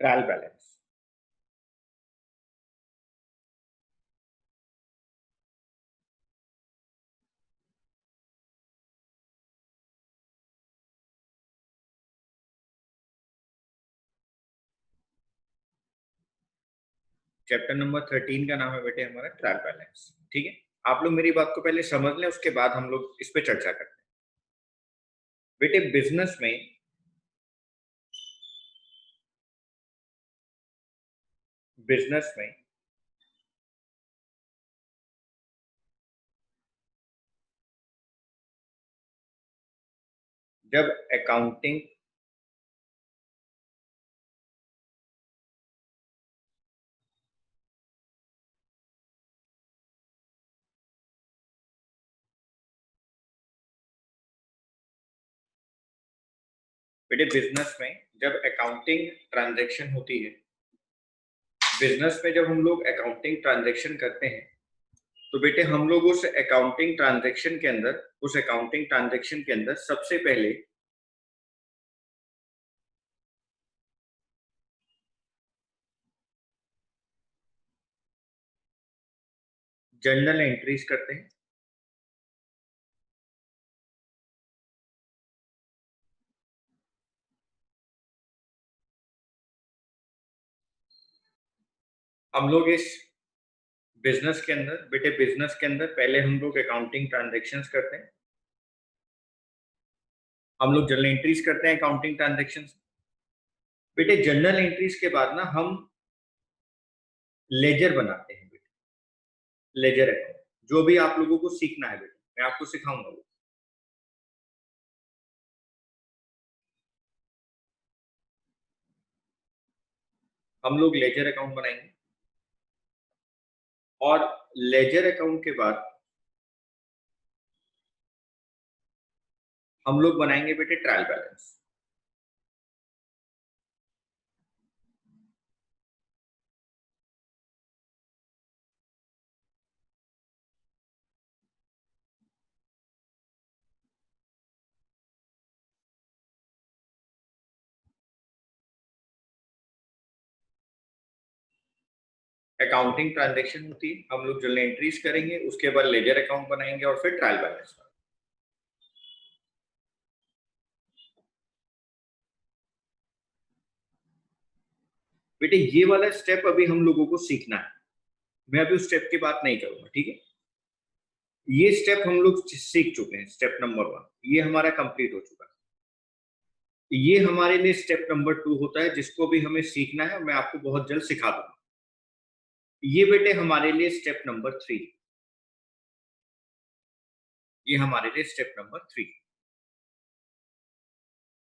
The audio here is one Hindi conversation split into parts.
Trial balance. चैप्टर नंबर 13 का नाम है बेटे हमारा ट्रायल बैलेंस। ठीक है, आप लोग मेरी बात को पहले समझ लें, उसके बाद हम लोग इस पे चर्चा करते हैं। बेटे बिजनेस में जब अकाउंटिंग बेटे बिजनेस में जब अकाउंटिंग ट्रांजैक्शन होती है, बिजनेस में जब हम लोग अकाउंटिंग ट्रांजैक्शन करते हैं, तो बेटे हम लोग उस अकाउंटिंग ट्रांजैक्शन के अंदर सबसे पहले जर्नल एंट्रीज करते हैं। हम लोग इस बिजनेस के अंदर पहले हम लोग अकाउंटिंग ट्रांजैक्शंस करते हैं, हम लोग जर्नल एंट्रीज करते हैं अकाउंटिंग ट्रांजैक्शंस। बेटे जर्नल एंट्रीज के बाद ना हम लेजर बनाते हैं बेटे, लेजर अकाउंट, जो भी आप लोगों को सीखना है बेटे, मैं आपको सिखाऊंगा वो। हम लोग लेजर अकाउंट बनाएंगे और लेजर अकाउंट के बाद हम लोग बनाएंगे बेटे ट्रायल बैलेंस। अकाउंटिंग ट्रांजैक्शन होती है, हम लोग जर्नल एंट्रीज करेंगे, उसके बाद लेजर अकाउंट बनाएंगे और फिर ट्रायल बैलेंस। बेटे ये वाला स्टेप अभी हम लोगों को सीखना है, मैं अभी उस स्टेप की बात नहीं करूंगा। ठीक है, ये स्टेप हम लोग सीख चुके हैं, स्टेप नंबर 1 ये हमारा कंप्लीट हो चुका है। ये हमारे लिए स्टेप नंबर 2 होता है, जिसको भी हमें सीखना है, मैं आपको बहुत जल्द सिखा दूंगा। ये बेटे हमारे लिए स्टेप नंबर 3, ये हमारे लिए स्टेप नंबर 3।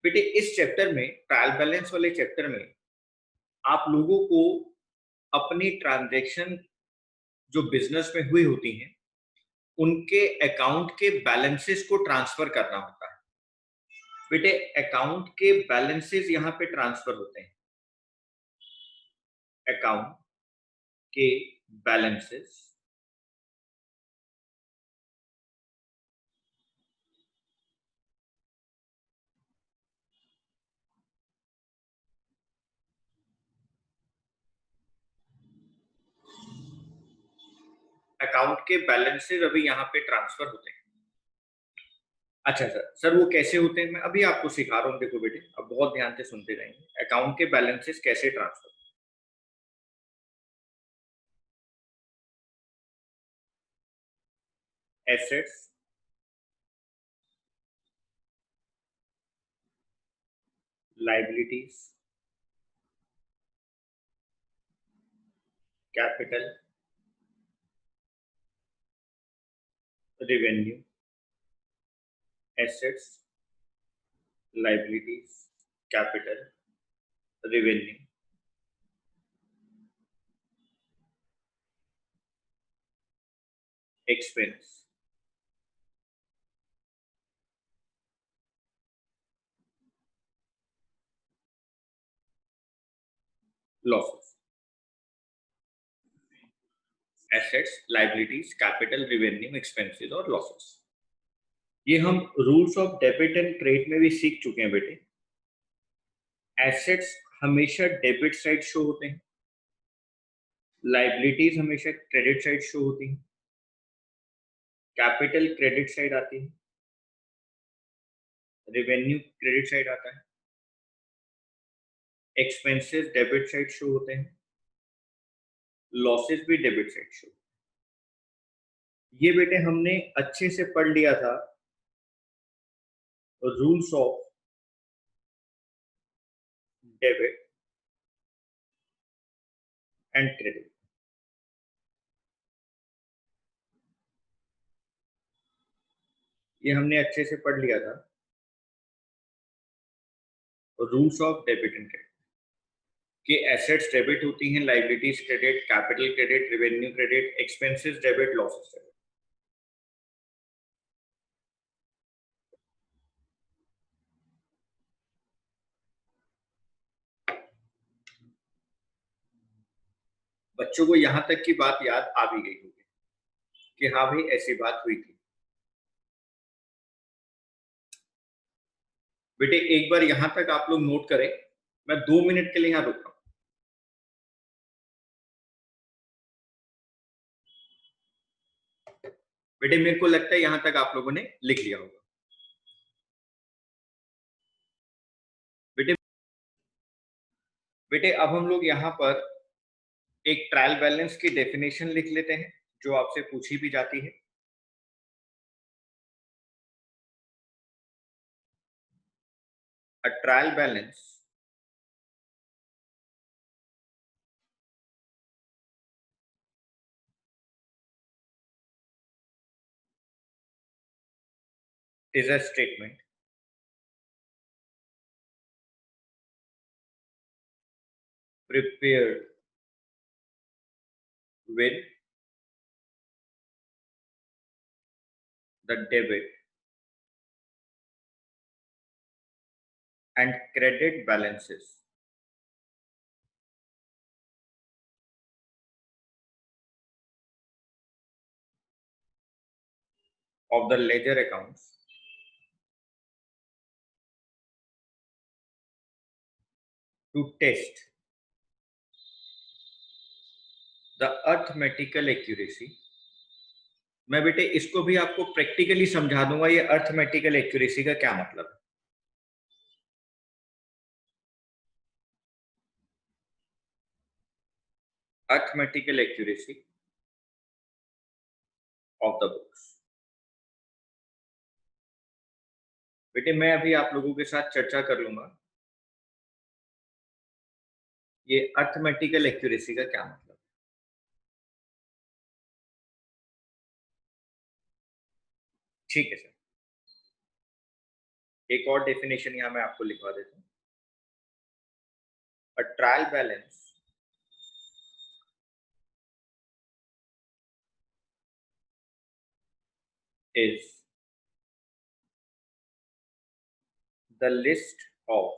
बेटे इस चैप्टर में, ट्रायल बैलेंस वाले चैप्टर में, आप लोगों को अपनी ट्रांजैक्शन जो बिजनेस में हुई होती हैं, उनके अकाउंट के बैलेंसेस को ट्रांसफर करना होता है। बेटे अकाउंट के बैलेंसेस यहां पे ट्रांसफर होते हैं, अकाउंट के बैलेंसेस अभी यहाँ पे ट्रांसफर होते हैं। अच्छा सर वो कैसे होते हैं, मैं अभी आपको सिखा रहा हूँ। देखो बेटे अब बहुत ध्यान से सुनते रहेंगे, अकाउंट के बैलेंसेस कैसे transfer. Assets, liabilities, capital, revenue, assets, liabilities, capital, revenue, expense, losses. Assets, liabilities, capital, revenue, expenses और लॉसेस, ये हम rules of debit and credit में भी सीख चुके हैं बेटे। एसेट्स हमेशा डेबिट साइड शो होते हैं, लाइबिलिटीज हमेशा क्रेडिट साइड शो होती है, कैपिटल क्रेडिट साइड आती है, रेवेन्यू क्रेडिट साइड आता है, एक्सपेंसेस डेबिट साइड शो होते हैं, लॉसेस भी डेबिट साइड शो। ये बेटे हमने अच्छे से पढ़ लिया था rules of debit and credit. ये हमने अच्छे से पढ़ लिया था rules of debit and credit कि एसेट्स डेबिट होती हैं, liabilities credit, capital credit, revenue credit, expenses debit, losses debit. बच्चों को यहां तक की बात याद आ भी गई होगी कि हाँ भाई ऐसी बात हुई थी। बेटे एक बार यहां तक आप लोग नोट करें, मैं 2 मिनट के लिए यहां रुक रहा हूं। बेटे मेरे को लगता है यहां तक आप लोगों ने लिख लिया होगा। बेटे बेटे अब हम लोग यहां पर एक ट्रायल बैलेंस की डेफिनेशन लिख लेते हैं जो आपसे पूछी भी जाती है। A trial balance is a statement prepared with the debit and credit balances of the ledger accounts to test the arithmetical accuracy। मैं बेटे इसको भी आपको प्रैक्टिकली समझा दूंगा ये अर्थमेटिकल एक्यूरेसी का क्या मतलब है। Arithmetical accuracy of the books. बेटे मैं अभी आप लोगों के साथ चर्चा कर लूंगा ये अर्थमेटिकल एक्यूरेसी का क्या मतलब है। ठीक है सर, एक और डेफिनेशन यहां मैं आपको लिखवा देता हूं। A trial balance is the list of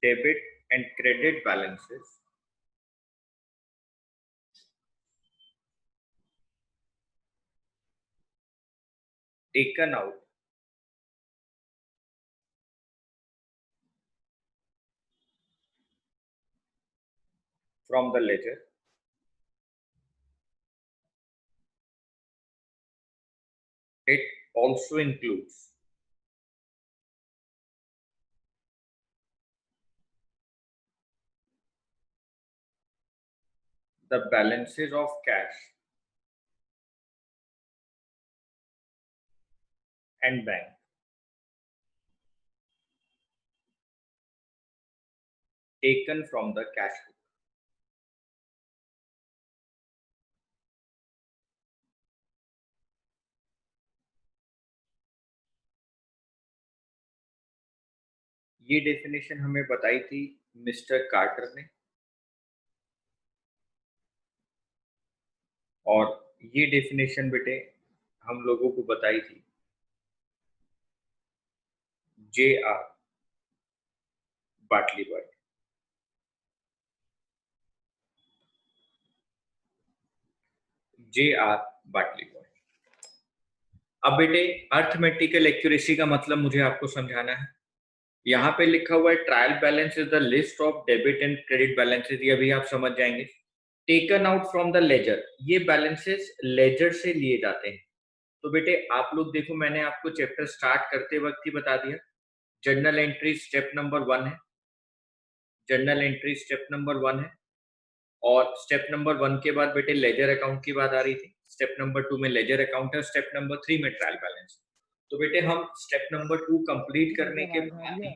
debit and credit balances taken out from the ledger it also includes the balances of cash and bank taken from the cash book। ये डेफिनेशन हमें बताई थी मिस्टर कार्टर ने, और ये डेफिनेशन बेटे हम लोगों को बताई थी जे आर बाटली बॉय। जे आर बाटली बॉय। अब बेटे अर्थमेटिकल एक्यूरेसी का मतलब मुझे आपको समझाना है। यहाँ पे लिखा हुआ है trial balance is the list of debit and credit balances, ये अभी आप समझ जाएंगे। Taken out from the ledger, ये बैलेंसेस लेजर से लिए जाते हैं। तो बेटे आप लोग देखो, मैंने आपको चैप्टर स्टार्ट करते वक्त ही बता दिया, जर्नल एंट्री स्टेप नंबर 1 है, जर्नल एंट्री स्टेप नंबर 1 है। और स्टेप नंबर 1 के बाद बेटे लेजर अकाउंट की बात आ रही थी, स्टेप नंबर 2 में लेजर अकाउंट है, स्टेप नंबर 3 में ट्रायल बैलेंस। तो बेटे हम स्टेप नंबर 2 कंप्लीट करने के बाद ही,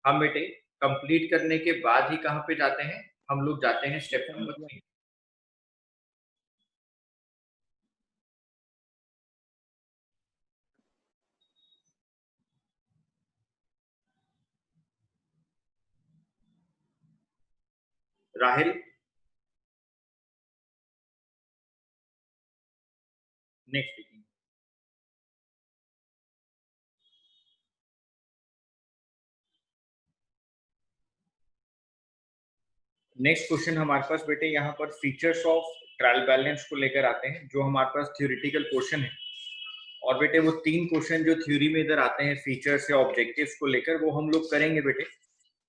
हम बेटे कंप्लीट करने के बाद ही कहाँ पे जाते हैं, हम लोग जाते हैं step number 3। Rahil, next next question हमारे पास बेटे यहाँ पर फीचर्स ऑफ ट्रायल बैलेंस को लेकर आते हैं, जो हमारे पास थ्योरेटिकल क्वेश्चन है। और बेटे वो 3 क्वेश्चन जो थ्योरी में इधर आते हैं फीचर्स या ऑब्जेक्टिव्स को लेकर, वो हम लोग करेंगे बेटे।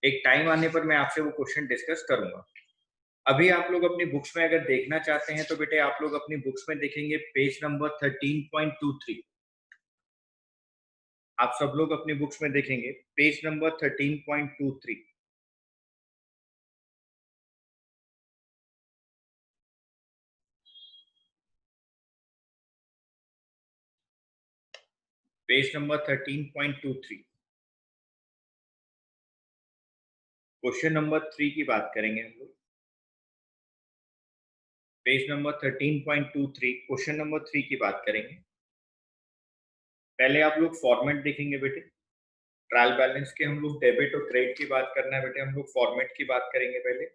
एक टाइम आने पर मैं आपसे वो क्वेश्चन डिस्कस करूंगा। अभी आप लोग अपनी बुक्स में अगर देखना चाहते हैं तो बेटे आप लोग अपनी बुक्स में देखेंगे पेज नंबर 13.23। आप सब लोग अपनी बुक्स में देखेंगे page number 13.23। Page number 13.23 question number 3 की बात करेंगे हम लोग। पेज नंबर 13.23 क्वेश्चन नंबर 3 की बात करेंगे। पहले आप लोग फॉर्मेट देखेंगे बेटे, ट्रायल बैलेंस के हम लोग डेबिट और क्रेडिट की बात करना है बेटे, हम लोग फॉर्मेट की बात करेंगे पहले।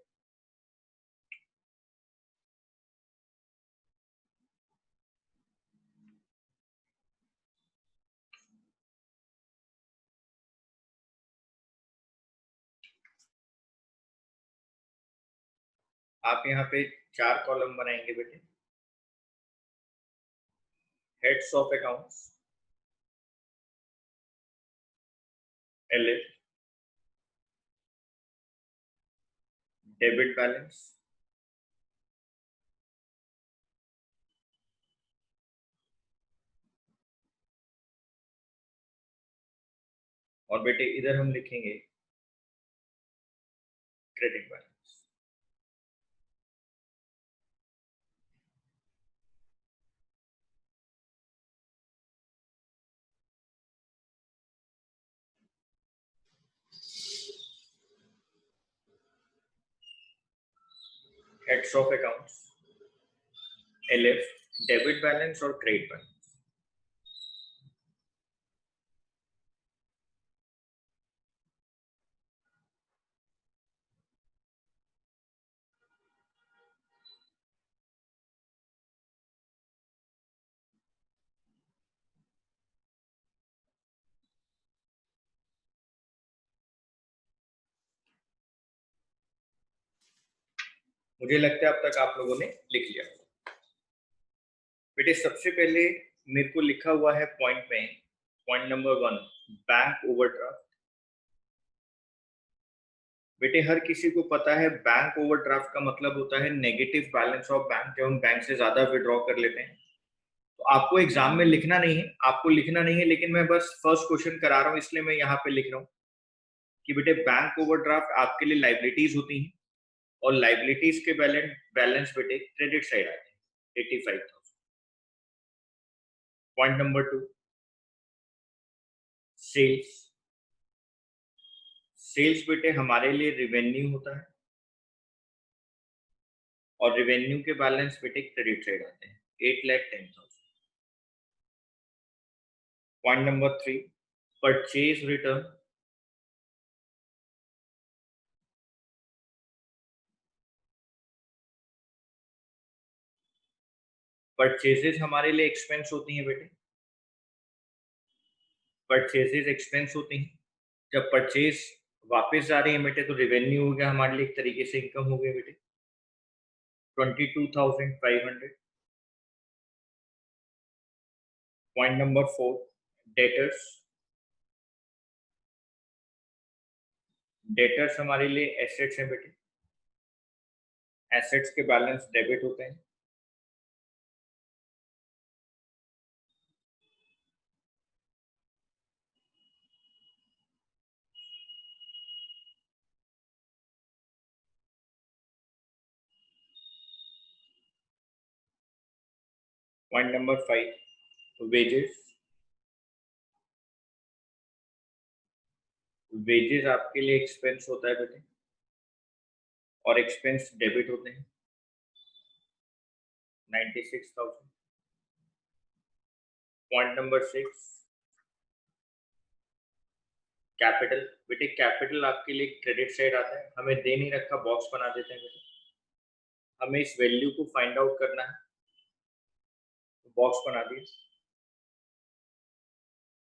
आप यहाँ पे 4 कॉलम बनाएंगे बेटे। Heads of accounts, LF, debit balance, और बेटे इधर हम लिखेंगे credit balance. Heads of accounts, LF, debit balance और क्रेडिट बैलेंस। मुझे लगता है अब तक आप लोगों ने लिख लिया। बेटे सबसे पहले मेरे को लिखा हुआ है पॉइंट में, पॉइंट नंबर 1, बैंक ओवरड्राफ्ट। बेटे हर किसी को पता है बैंक ओवरड्राफ्ट का मतलब होता है नेगेटिव बैलेंस ऑफ बैंक, जब हम बैंक से ज्यादा विड्रॉ कर लेते हैं। तो आपको एग्जाम में लिखना नहीं है, आपको लिखना नहीं है, लेकिन मैं बस फर्स्ट क्वेश्चन करा रहा हूँ इसलिए मैं यहाँ पे लिख रहा हूँ कि बेटे बैंक ओवरड्राफ्ट आपके लिए लाइबिलिटीज होती हैं, और लाइबिलिटीज के बैलेंस बैलेंस बेटे क्रेडिट साइड आते हैं 85,000। Point number 2, sales. सेल्स बेटे हमारे लिए रिवेन्यू होता है, और रिवेन्यू के बैलेंस बेटे क्रेडिट साइड आते हैं 8,10,000। Point number 3, purchase return. Purchases हमारे लिए एक्सपेंस होती हैं बेटे, परचेजेस एक्सपेंस होती हैं। जब परचेज वापस जा रही है बेटे तो रेवेन्यू हो गया हमारे लिए, एक तरीके से इनकम हो गया बेटे 22,500। Point number 4, debtors. डेटर्स हमारे लिए एसेट्स हैं बेटे, एसेट्स के बैलेंस डेबिट होते हैं। Point number 5, wages. वेजेस आपके लिए एक्सपेंस होता है बेटे, और एक्सपेंस डेबिट होते हैं 96,000। Point number 6, capital. बेटे कैपिटल आपके लिए क्रेडिट साइड आता है, हमें दे नहीं रखा, बॉक्स बना देते हैं बेटे, हमें इस वैल्यू को फाइंड आउट करना है, तो बॉक्स बना दिए।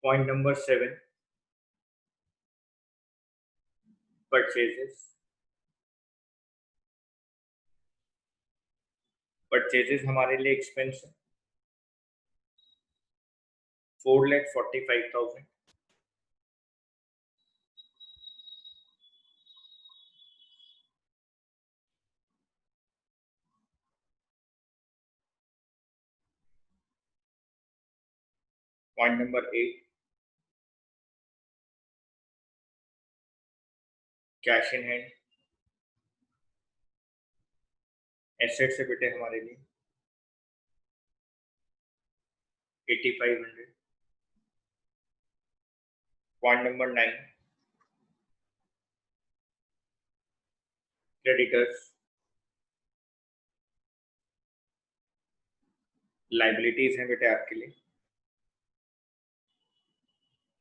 Point number 7, purchases. परचेजेस हमारे लिए एक्सपेंस है 4,45,000। Point number 8, cash in hand. Asset से बेटे हमारे लिए 8,500। Point number 9, creditors. लाइबिलिटीज हैं बेटे आपके लिए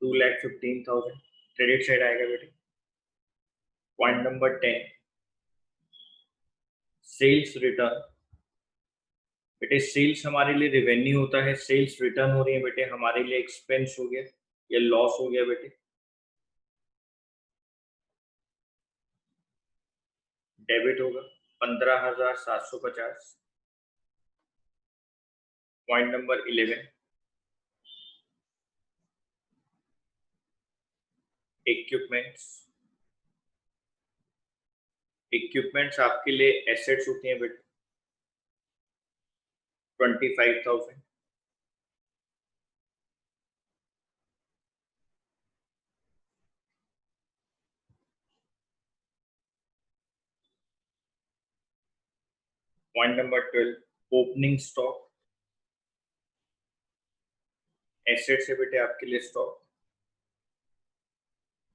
2,15,000, क्रेडिट साइड आएगा बेटे। Point number 10, sales return. बेटे सेल्स हमारे लिए रेवेन्यू होता है, सेल्स रिटर्न हो रही है बेटे, हमारे लिए एक्सपेंस हो गया या लॉस हो गया बेटे, डेबिट होगा 15,750। Point number 11, equipments. इक्विपमेंट्स आपके लिए एसेट्स होती हैं बेटे 25,000। Point number 12, opening stock. Assets है बेटे आपके लिए स्टॉक।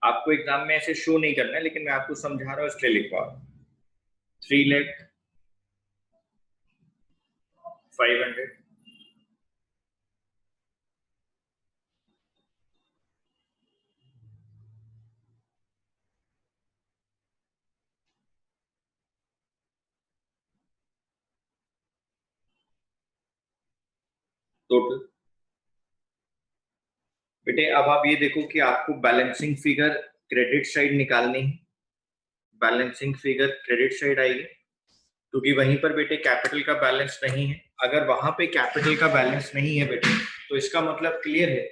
आपको एग्जाम में ऐसे शो नहीं करना है, लेकिन मैं आपको समझा रहा हूँ इसलिए लिखवा 3,05,000। टोटल। बेटे अब आप ये देखो कि आपको बैलेंसिंग फिगर क्रेडिट साइड निकालनी है, बैलेंसिंग फिगर क्रेडिट साइड आएगी, क्योंकि वहीं पर बेटे कैपिटल का बैलेंस नहीं है। अगर वहां पे कैपिटल का बैलेंस नहीं है बेटे, तो इसका मतलब क्लियर है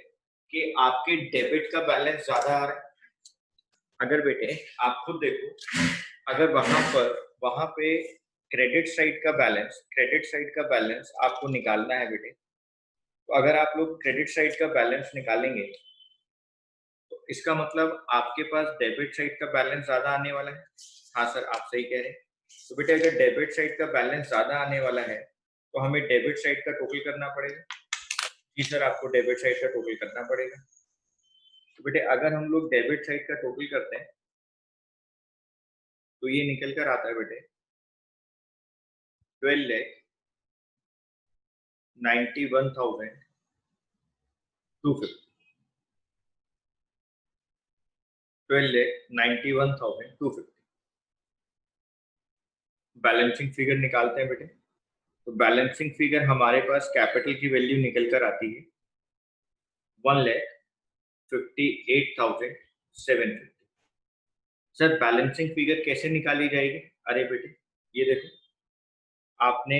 कि आपके डेबिट का बैलेंस ज्यादा आ रहा है। अगर बेटे आप खुद देखो, अगर वहां पे क्रेडिट साइड का बैलेंस आपको निकालना है बेटे, तो अगर आप लोग क्रेडिट साइड का बैलेंस निकालेंगे, तो इसका मतलब आपके पास डेबिट साइड का बैलेंस ज्यादा आने वाला है। हाँ सर, आप सही कह रहे हैं। तो बेटे अगर डेबिट साइड का बैलेंस ज्यादा आने वाला है, तो हमें डेबिट साइड का टोटल करना पड़ेगा। जी सर, आपको डेबिट साइड का टोटल करना पड़ेगा। तो बेटे अगर हम लोग डेबिट साइड का टोटल करते हैं, तो ये निकल कर आता है बेटे 12,91,250। 12,91,250 बैलेंसिंग फिगर निकालते हैं बेटे। तो बैलेंसिंग फिगर हमारे पास कैपिटल की वैल्यू निकल कर आती है 1,58,750। सर बैलेंसिंग फिगर कैसे निकाली जाएगी? अरे बेटे ये देखो, आपने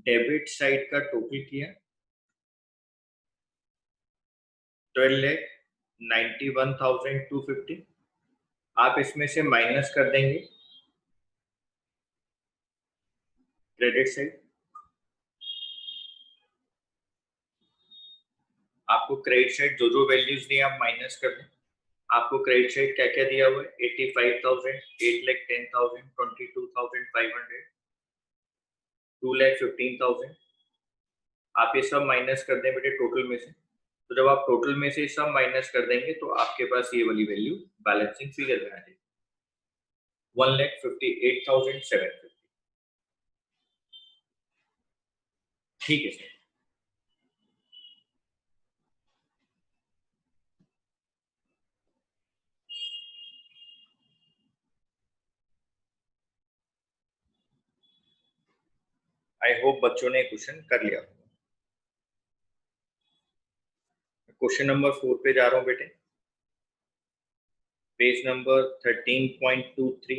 डेबिट साइड का टोटल किया 12,91,250। आप इसमें से माइनस कर देंगे क्रेडिट साइड। आपको क्रेडिट साइड जो जो वैल्यूज दी आप माइनस कर दें। आपको क्रेडिट साइड क्या क्या दिया हुआ है? 85,000, 8,10,000, 22,500, 2,15,000। आप ये सब माइनस कर दें बेटे टोटल में से। तो जब आप टोटल में से सब माइनस कर देंगे तो आपके पास ये वाली वैल्यू बैलेंसिंग फिगर में आ जाएगी 1,58,750। ठीक है सर। आई होप बच्चों ने क्वेश्चन कर लिया। क्वेश्चन नंबर 4 पे जा रहा हूं बेटे, पेज नंबर 13.23।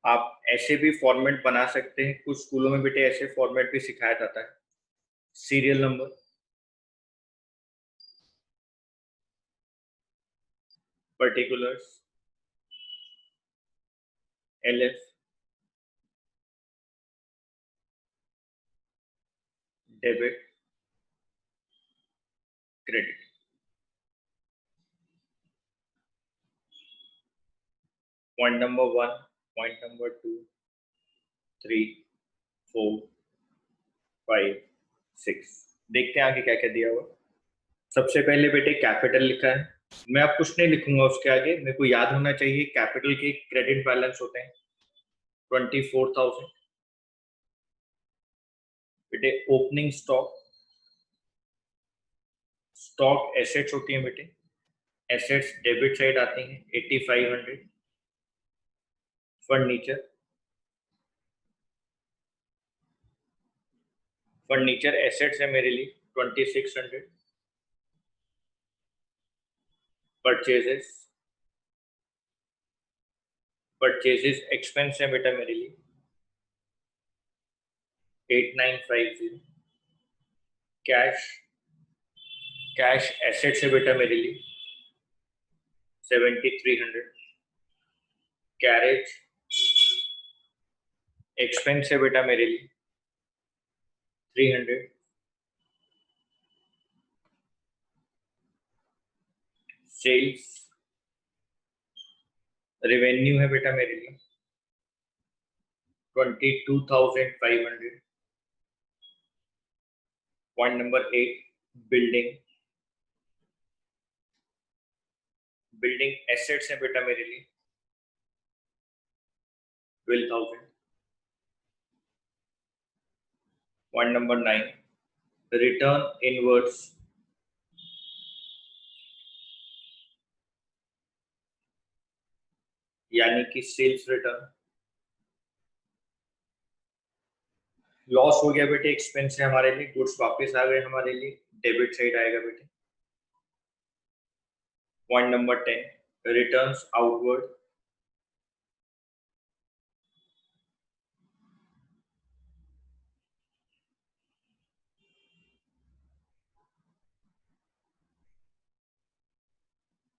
आप ऐसे भी फॉर्मेट बना सकते हैं, कुछ स्कूलों में बेटे ऐसे फॉर्मेट भी सिखाया जाता है। Serial number, particulars, LF, debit, credit. Point number 1, point number 2, 3, 4, 5, 6। देखते हैं आगे क्या क्या दिया हुआ। सबसे पहले बेटे कैपिटल लिखा है। मैं अब कुछ नहीं लिखूंगा उसके आगे, मेरे को याद होना चाहिए कैपिटल के क्रेडिट बैलेंस होते हैं 24,000। बेटे ओपनिंग स्टॉक, स्टॉक एसेट्स होती है बेटे, एसेट्स डेबिट साइड आती हैं 8,500। फर्नीचर, फर्नीचर एसेट्स है मेरे लिए 2,600। परचेजेस, परचेजेस एक्सपेंस है बेटा मेरे लिए 8,950। कैश, कैश एसेट्स है बेटा मेरे लिए 7,300। कैरेज एक्सपेंस है बेटा मेरे लिए 300। सेल्स रेवेन्यू है बेटा मेरे लिए 22,500। Point number 8, building, building assets है बेटा मेरे लिए 12,000। पॉइंट नंबर 9, रिटर्न इनवर्ड्स, यानी कि सेल्स रिटर्न। लॉस हो गया बेटे, एक्सपेंस है हमारे लिए, गुड्स वापस आ गए हमारे लिए, डेबिट साइड आएगा बेटे। Point number 10, returns outward,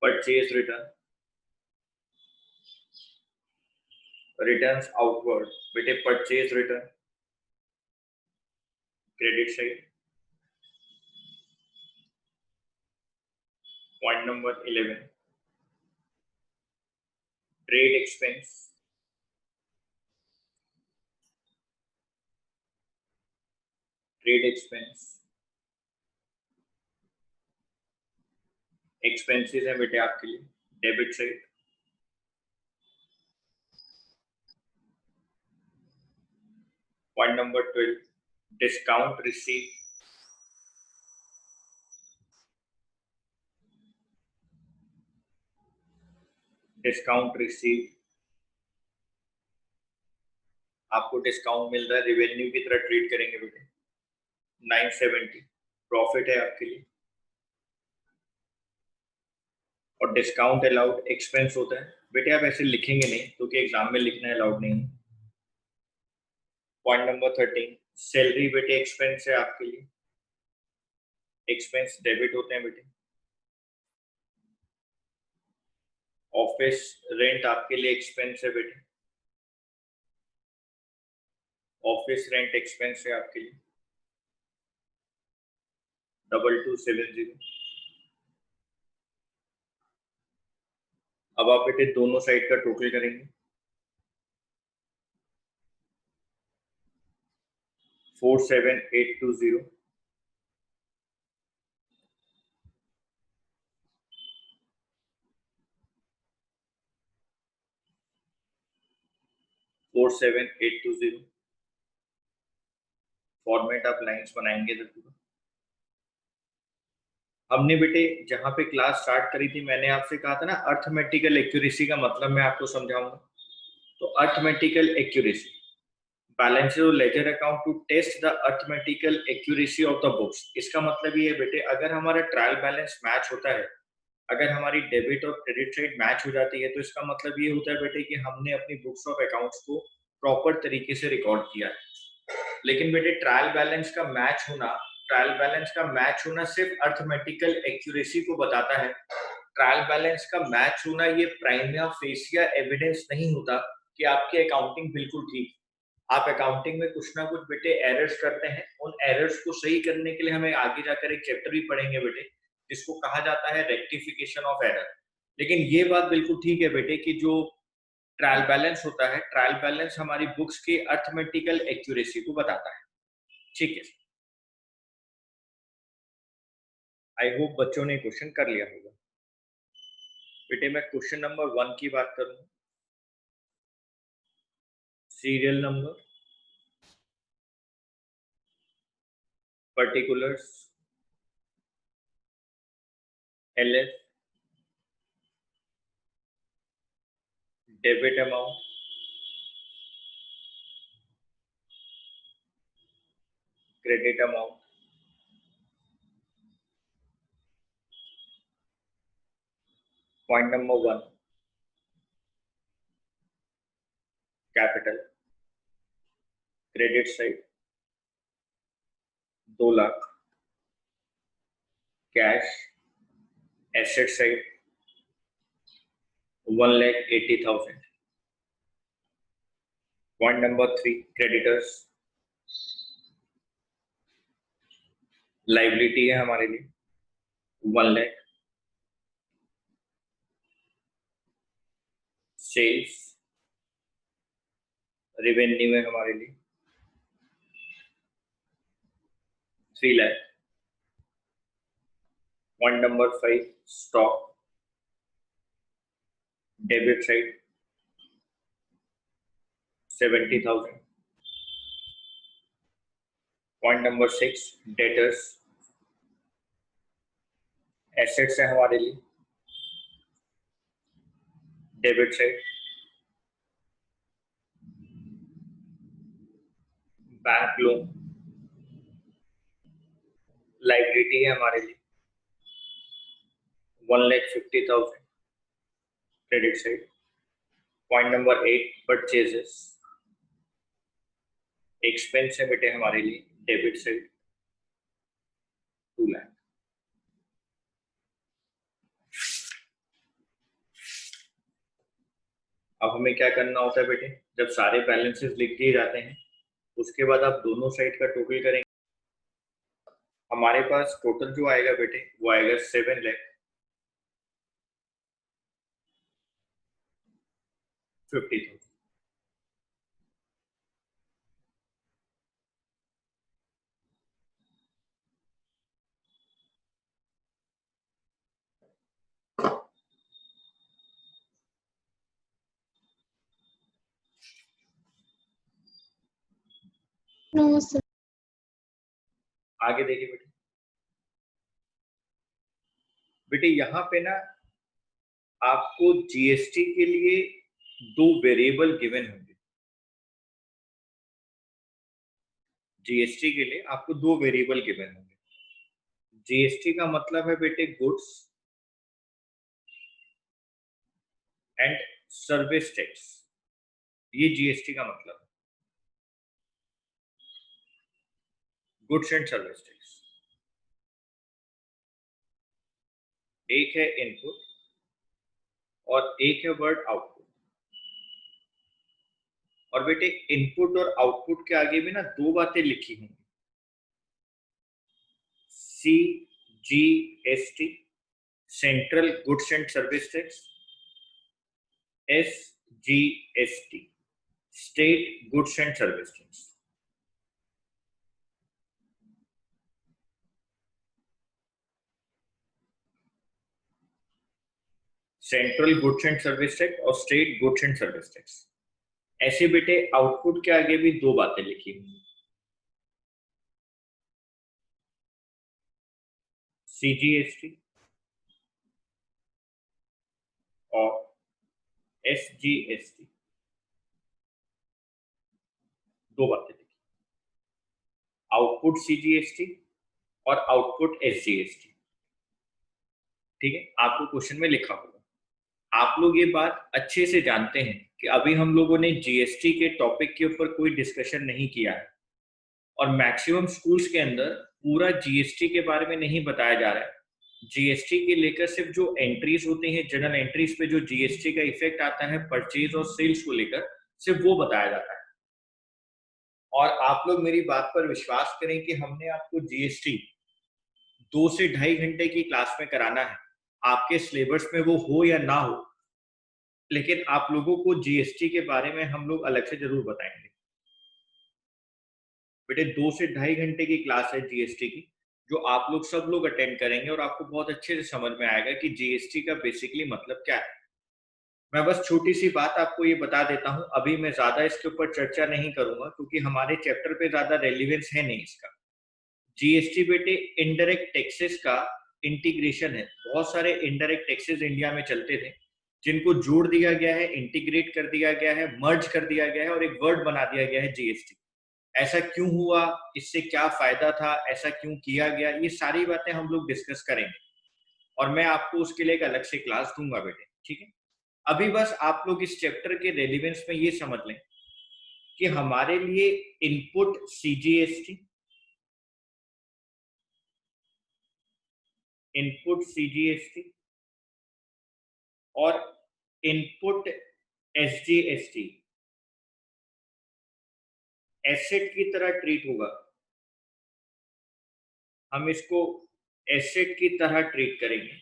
purchase return, returns outward बेटे purchase return, credit side. Point number 11, trade expense, trade expense expenses है बेटे आपके लिए debit side. Point number 12, discount receive, discount receive, आपको डिस्काउंट मिल रहा है, रेवेन्यू की तरह ट्रीट करेंगे बेटे 970। प्रॉफिट है आपके लिए। और डिस्काउंट अलाउड एक्सपेंस होता है बेटे, आप ऐसे लिखेंगे नहीं क्योंकि एग्जाम में लिखना अलाउड नहीं है। पॉइंट नंबर 13, सैलरी बेटे एक्सपेंस है आपके लिए, एक्सपेंस डेबिट होते हैं बेटे। ऑफिस रेंट आपके लिए एक्सपेंस है बेटे, ऑफिस रेंट एक्सपेंस है आपके लिए 2270। अब आप बेटे दोनों साइड का टोटल करेंगे, 47820 47820। फॉर्मेट आप लाइंस बनाएंगे देखो। हमने बेटे जहां पे क्लास स्टार्ट करी थी मैंने आपसे कहा था ना अर्थमेटिकल एक्यूरेसी का मतलब मैं आपको समझाऊंगा। तो अर्थमेटिकल एक्यूरेसी, बैलेंस और ledger account to test the arithmetical accuracy of the books. इसका मतलब ये है बेटे अगर हमारा ट्रायल बैलेंस मैच होता है, अगर हमारी डेबिट और क्रेडिट साइड मैच हो जाती है, तो इसका मतलब ये होता है बेटे कि हमने अपनी बुक्स ऑफ अकाउंट्स को प्रॉपर तरीके से रिकॉर्ड किया है। लेकिन बेटे ट्रायल बैलेंस का मैच होना, ट्रायल बैलेंस का मैच होना सिर्फ अर्थमेटिकल एक्यूरेसी को बताता है। ट्रायल बैलेंस का मैच होना ये प्राइमा फेसिया एविडेंस नहीं होता कि आपकी अकाउंटिंग बिल्कुल ठीक। आप अकाउंटिंग में कुछ ना कुछ बेटे एरर्स करते हैं, उन एरर्स को सही करने के लिए हमें आगे जाकर एक चैप्टर भी पढ़ेंगे बेटे जिसको कहा जाता है रेक्टिफिकेशन ऑफ एरर। लेकिन ये बात बिल्कुल ठीक है बेटे कि जो ट्रायल बैलेंस होता है, ट्रायल बैलेंस हमारी बुक्स के अर्थमेटिकल एक्यूरेसी को बताता है। ठीक है, आई होप बच्चों ने क्वेश्चन कर लिया होगा। बेटे मैं क्वेश्चन नंबर 1 की बात करूं, serial number, particulars, LF, debit amount, credit amount, point number 1 capital, credit side 2 lakh, cash, asset side 1,80,000। Point number 3 creditors, liability है हमारे लिए 1 लाख, सेल्स रेवेन्यू है हमारे लिए 3 lakh. Point number 5 stock, debit side 70,000। Point number 6 debtors, assets है हमारे लिए debit side, bank loan, liability है हमारे लिए 1,50,000 credit side. Point number 8 purchases, expense है बेटे हमारे लिए डेबिट साइड 2 लाख। अब हमें क्या करना होता है बेटे, जब सारे बैलेंसेस लिख दिए जाते हैं उसके बाद आप दोनों साइड का टोटल करेंगे। हमारे पास टोटल जो आएगा बेटे वो आएगा 7,50,000। No sir. आगे देखिए बेटे, बेटे यहाँ पे ना आपको जीएसटी के लिए 2 वेरिएबल गिवन होंगे। जीएसटी के लिए आपको 2 वेरिएबल गिवन होंगे। जीएसटी का मतलब है बेटे गुड्स एंड सर्विस टैक्स, ये जीएसटी का मतलब है। गुड्स एंड सर्विस टैक्स, एक है इनपुट और एक है वर्ड आउटपुट। और बेटे इनपुट और आउटपुट के आगे भी ना दो बातें लिखी होंगी, CGST central goods and service tax, SGST state goods and service tax. Central goods and service tax और state goods and service tax. ऐसे बेटे आउटपुट के आगे भी दो बातें लिखी हुई, CGST और SGST, दो बातें लिखी, आउटपुट CGST और आउटपुट SGST। ठीक है, आपको क्वेश्चन में लिखा होगा। आप लोग ये बात अच्छे से जानते हैं कि अभी हम लोगों ने जीएसटी के टॉपिक के ऊपर कोई डिस्कशन नहीं किया है और मैक्सिमम स्कूल्स के अंदर पूरा जीएसटी के बारे में नहीं बताया जा रहा है। जीएसटी के लेकर सिर्फ जो एंट्रीज होती हैं, जनरल एंट्रीज पे जो जीएसटी का इफेक्ट आता है परचेज और सेल्स को लेकर, सिर्फ वो बताया जाता है। और आप लोग मेरी बात पर विश्वास करें कि हमने आपको जीएसटी 2 से 2.5 घंटे की क्लास में कराना है, आपके सिलेबस में वो हो या ना हो, लेकिन आप लोगों को जीएसटी के बारे में हम लोग अलग से जरूर बताएंगे। बेटे 2 से 2.5 घंटे की क्लास है जीएसटी की, जो आप लोग सब लोग अटेंड करेंगे और आपको बहुत अच्छे से समझ में आएगा कि जीएसटी का बेसिकली मतलब क्या है। मैं बस छोटी सी बात आपको ये बता देता हूं, अभी मैं ज्यादा इसके ऊपर चर्चा नहीं करूंगा क्योंकि हमारे चैप्टर पे ज्यादा रेलिवेंस है नहीं इसका। जीएसटी बेटे इनडायरेक्ट टैक्सेस का इंटीग्रेशन है। बहुत सारे इनडायरेक्ट टैक्सेस इंडिया में चलते थे जिनको जोड़ दिया गया है, इंटीग्रेट कर दिया गया है, मर्ज कर दिया गया है और एक वर्ड बना दिया गया है जीएसटी। ऐसा क्यों हुआ, इससे क्या फायदा था, ऐसा क्यों किया गया, ये सारी बातें हम लोग डिस्कस करेंगे और मैं आपको उसके लिए एक अलग से क्लास दूंगा बेटे। ठीक है, अभी बस आप लोग इस चैप्टर के रेलिवेंस में ये समझ लें कि हमारे लिए इनपुट सीजीएसटी, इनपुट सीजीएसटी और इनपुट एसजीएसटी एसेट की तरह ट्रीट होगा। हम इसको एसेट की तरह ट्रीट करेंगे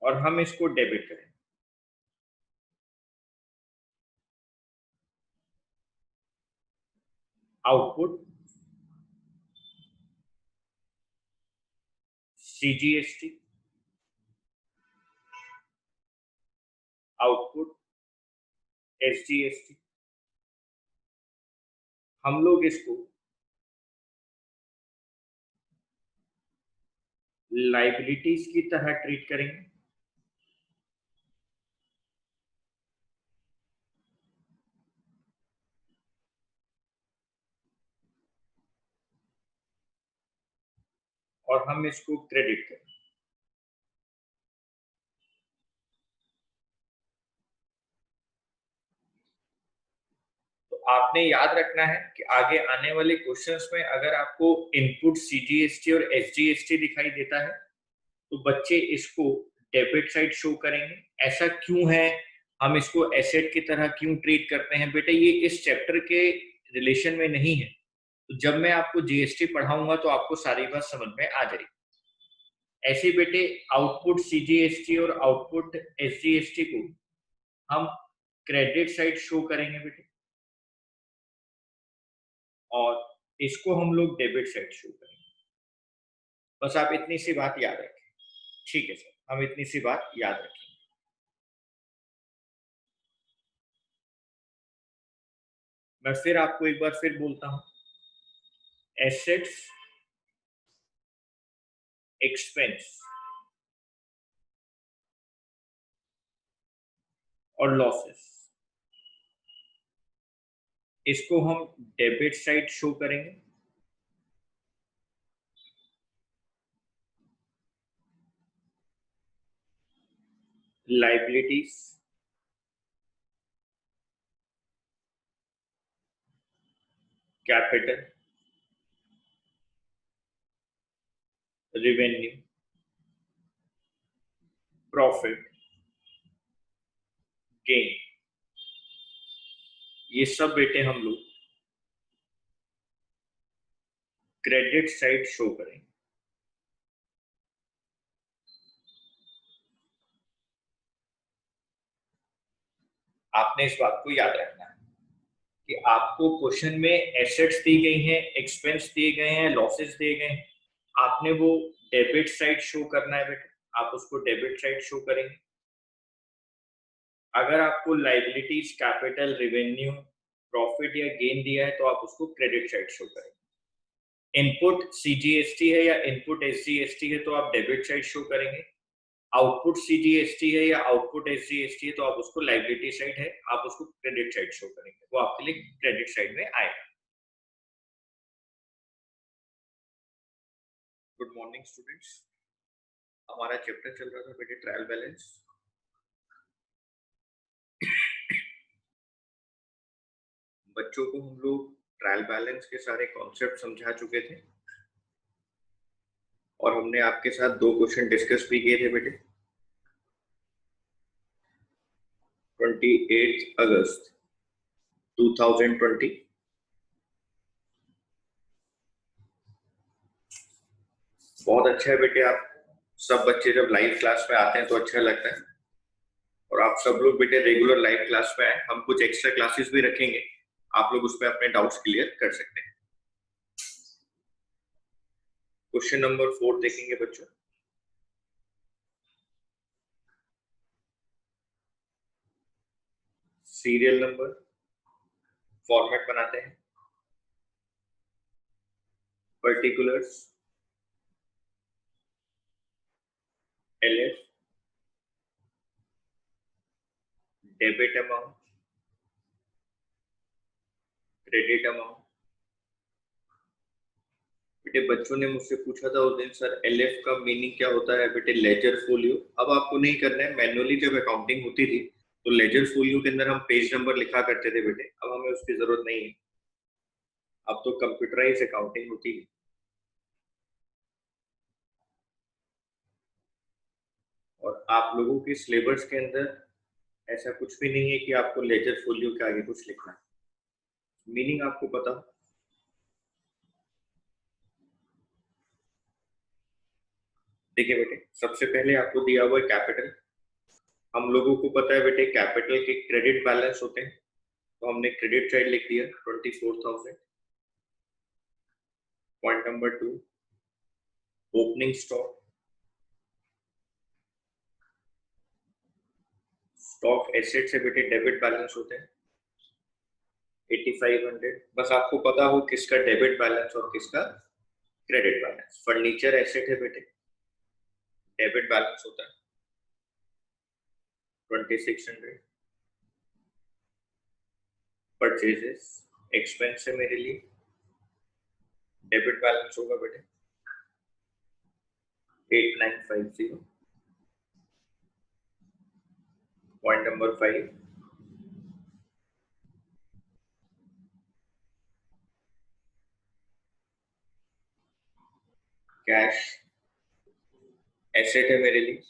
और हम इसको डेबिट करेंगे। Output CGST, output SGST. हम लोग इसको लाइबिलिटीज की तरह ट्रीट करेंगे और हम इसको क्रेडिट करेंगे। तो आपने याद रखना है कि आगे आने वाले क्वेश्चंस में अगर आपको इनपुट सीजीएसटी और एसजीएसटी दिखाई देता है तो बच्चे इसको डेबिट साइड शो करेंगे। ऐसा क्यों है, हम इसको एसेट की तरह क्यों ट्रीट करते हैं, बेटे ये इस चैप्टर के रिलेशन में नहीं है। तो जब मैं आपको जीएसटी पढ़ाऊंगा तो आपको सारी बात समझ में आ जाएगी। ऐसे बेटे आउटपुट सीजीएसटी और आउटपुट एसजीएसटी को हम क्रेडिट साइड शो करेंगे बेटे और इसको हम लोग डेबिट साइड शो करेंगे। बस आप इतनी सी बात याद रखें। ठीक है सर, हम इतनी सी बात याद रखें। मैं फिर आपको एक बार फिर बोलता हूं, एसेट्स, एक्सपेंस और लॉसेस, इसको हम डेबिट साइड शो करेंगे liabilities capital, revenue, profit, gain, ये सब बेटे हम लोग क्रेडिट साइड शो करेंगे। आपने इस बात को याद रखना है कि आपको क्वेश्चन में एसेट्स दी गई हैं, एक्सपेंस दिए गए हैं, लॉसेस दिए गए हैं, आपने वो डेबिट साइड शो करना है बेटे, आप उसको डेबिट साइड शो करेंगे। अगर आपको लाइबिलिटीज, कैपिटल, रेवेन्यू, प्रॉफिट या गेन दिया है तो आप उसको क्रेडिट साइड शो करेंगे। इनपुट सीजीएसटी है या इनपुट एसजीएसटी है तो आप डेबिट साइड शो करेंगे। आउटपुट सीजीएसटी है या आउटपुट एसजीएसटी है तो आप उसको लाइबिलिटी साइड है, आप उसको क्रेडिट साइड शो करेंगे, वो आपके लिए क्रेडिट साइड में आएगा। गुड मॉर्निंग स्टूडेंट्स, हमारा चैप्टर चल रहा था बेटे ट्रायल बैलेंस। बच्चों को हम लोग ट्रायल बैलेंस के सारे कॉन्सेप्ट समझा चुके थे और हमने आपके साथ 2 क्वेश्चन डिस्कस भी किए थे बेटे। 28 अगस्त 2020 बहुत अच्छा है बेटे, आप सब बच्चे जब लाइव क्लास में आते हैं तो अच्छा लगता है और आप सब लोग बेटे रेगुलर लाइव क्लास में आए। हम कुछ एक्स्ट्रा क्लासेस भी रखेंगे, आप लोग उसमें अपने डाउट्स क्लियर कर सकते हैं। क्वेश्चन नंबर 4 देखेंगे बच्चों। सीरियल नंबर, फॉर्मेट बनाते हैं, particulars, LF, debit amount, credit amount. बेटे बच्चों ने मुझसे पूछा था उस दिन, सर एलएफ का मीनिंग क्या होता है? बेटे लेजर फोलियो। अब आपको नहीं करना है, मैनुअली जब अकाउंटिंग होती थी तो लेजर फोलियो के अंदर हम पेज नंबर लिखा करते थे बेटे, अब हमें उसकी जरूरत नहीं है, अब तो कंप्यूटराइज अकाउंटिंग होती है। और आप लोगों के सिलेबस के अंदर ऐसा कुछ भी नहीं है कि आपको लेजर फोलियो के आगे कुछ लिखना है, मीनिंग आपको पता। देखिए बेटे, सबसे पहले आपको दिया हुआ है कैपिटल। हम लोगों को पता है बेटे कैपिटल के क्रेडिट बैलेंस होते हैं, तो हमने क्रेडिट साइड लिख दिया 24,000। Point number 2, opening stock. Stock asset से बेटे डेबिट बैलेंस होते हैं 8500। बस आपको पता हो किसका डेबिट बैलेंस और किसका क्रेडिट बैलेंस। फर्नीचर एसेट है बेटे, डेबिट बैलेंस होता है 2600। परचेजेस एक्सपेंस है मेरे लिए, डेबिट बैलेंस होगा बेटे 8950। पॉइंट नंबर 5, कैश एसेट है मेरे लिए,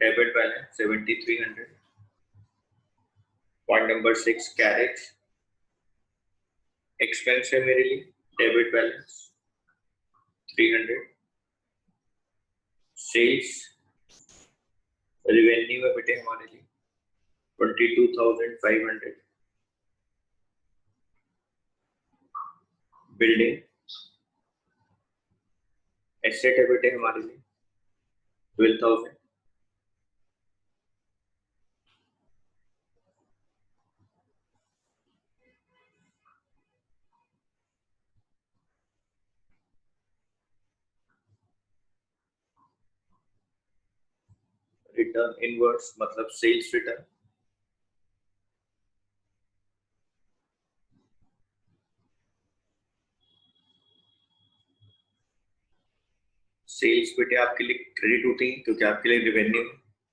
debit balance 7300। Point number 6, carriage expense है मेरे लिए, डेबिट बैलेंस 300। सेल्स रेवेन्यू है बेटे हमारे लिए 22,500। बिल्डिंग एसेट है बेटे हमारे लिए 12,000। रिटर्न इनवर्स मतलब सेल्स रिटर्न, सेल्स बेटे आपके लिए क्रेडिट होती है क्योंकि आपके लिए रेवेन्यू।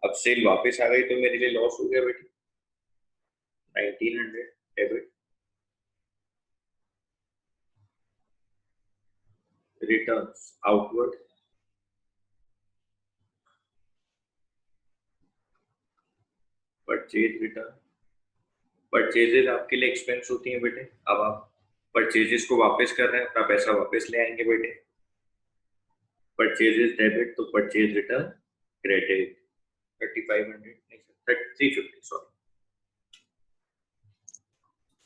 अब सेल वापस आ गई तो मेरे लिए लॉस हो गया बेटे 1900 debit. Returns outward, purchase return. Purchases आपके लिए एक्सपेंस होती हैं बेटे। अब आप परचेजेस को वापस कर रहे हैं, अपना पैसा वापस ले आएंगे बेटे। परचेजेस डेबिट, तो परचेज रिटर्न क्रेडिट। 3500 नहीं सर, 350, सॉरी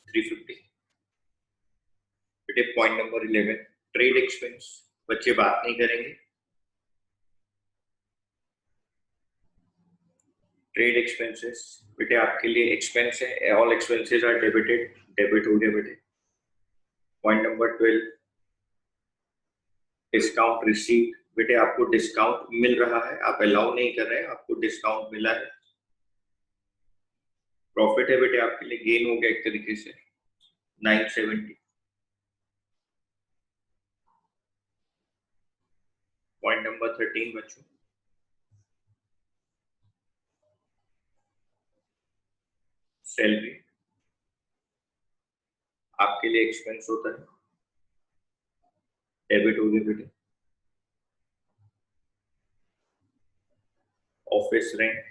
350 बेटे। Point number 11, trade expense. बच्चे बात नहीं करेंगे। ट्रेड एक्सपेंसेस बेटे आपके लिए एक्सपेंस है, all expenses are debited, debit हो गया बेटे। Point number 12, discount received. बेटे आपको डिस्काउंट मिल रहा है, आप अलाउ नहीं कर रहे हैं, आपको डिस्काउंट मिला है। प्रॉफिट है बेटे आपके लिए, गेन हो गया एक तरीके से, 970। पॉइंट नंबर 13 बच्चों, सैलरी आपके लिए एक्सपेंस होता है, डेबिट हो गया बेटे। ऑफिस रेंट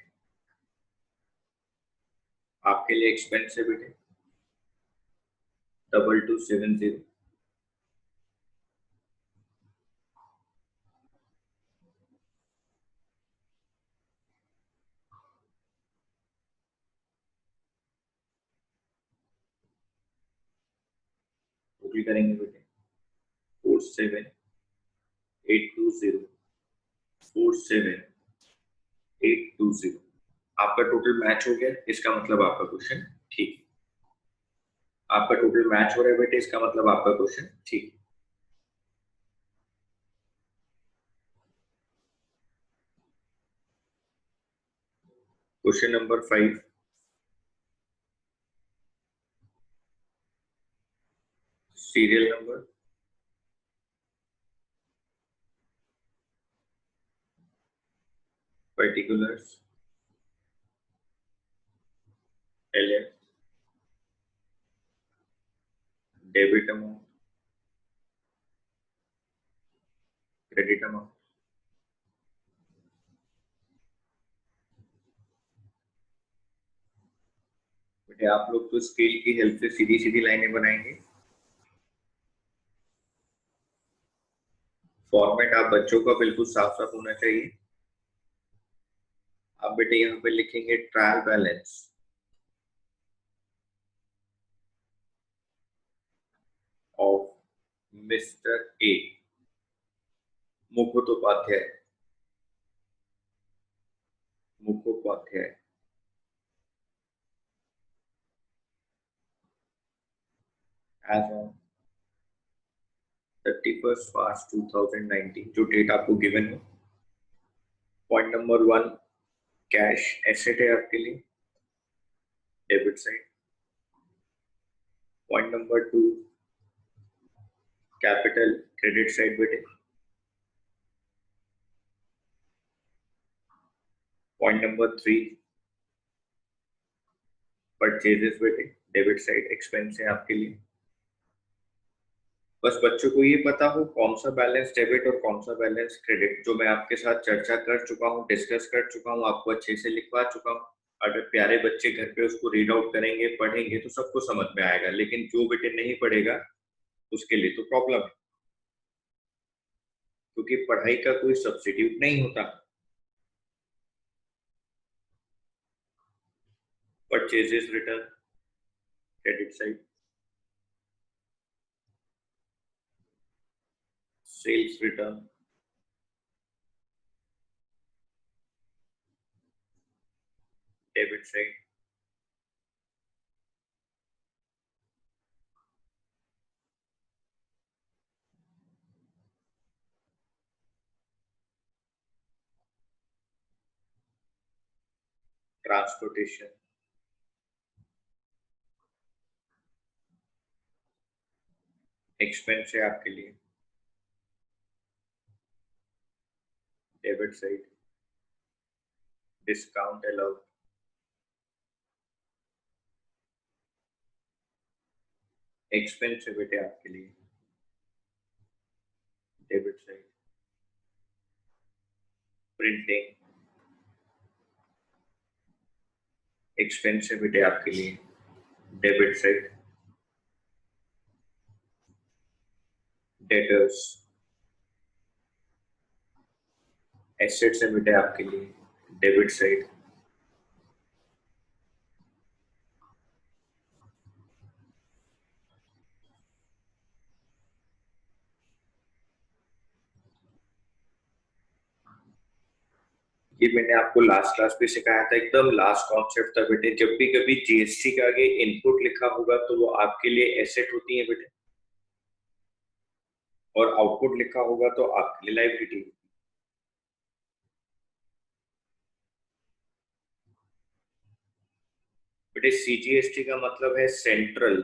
आपके लिए एक्सपेंस है बेटे, 2270। टोटल करेंगे बेटे, 47820, 47820। आपका टोटल मैच हो गया, इसका मतलब आपका क्वेश्चन ठीक। आपका टोटल मैच हो रहा है बेटे, इसका मतलब आपका क्वेश्चन ठीक। Question number 5, serial number, particulars, LF, debit amount, credit amount. बेटे आप लोग तो स्केल की हेल्प से सीधी सीधी लाइनें बनाएंगे। फॉर्मेट आप बच्चों का बिल्कुल साफ साफ होना चाहिए। आप बेटे यहाँ पे लिखेंगे trial balance of mister A Mukhopadhyay, Mukhopadhyay as on 31 March 2019, जो डेट आपको गिवन हो। पॉइंट नंबर 1, कैश एसेट है आपके लिए, debit side. Point number 2, capital credit side बेटे। पॉइंट नंबर 3, परचेजेस बेटे, डेबिट साइड एक्सपेंस है आपके लिए। बस बच्चों को ये पता हो कौन सा बैलेंस डेबिट और कौन सा बैलेंस क्रेडिट, जो मैं आपके साथ चर्चा कर चुका हूँ, डिस्कस कर चुका हूँ, आपको अच्छे से लिखवा चुका हूँ। अगर प्यारे बच्चे घर पे उसको रीड आउट करेंगे, पढ़ेंगे, तो सबको समझ में आएगा। लेकिन जो बेटे नहीं पढ़ेगा उसके लिए तो प्रॉब्लम है, क्योंकि पढ़ाई का कोई सब्स्टिट्यूट नहीं होता। Purchases return, credit side, sales return, debit side, transportation, expense है आपके लिए, debit side, discount allowed, expense है बेटे आपके लिए, डेबिट साइड, प्रिंटिंग एक्सपेंस है बेटे आपके लिए, डेबिट साइड, डेटर्स एसेट्स है बेटे आपके लिए, डेबिट साइड, ये मैंने आपको लास्ट क्लास पे सिखाया था, एकदम लास्ट कॉन्सेप्ट था बेटे। जब भी कभी जीएसटी के आगे इनपुट लिखा होगा तो वो आपके लिए एसेट होती है बेटे, और आउटपुट लिखा होगा तो आपके लिए लायबिलिटी। बेटे सीजीएसटी का मतलब है central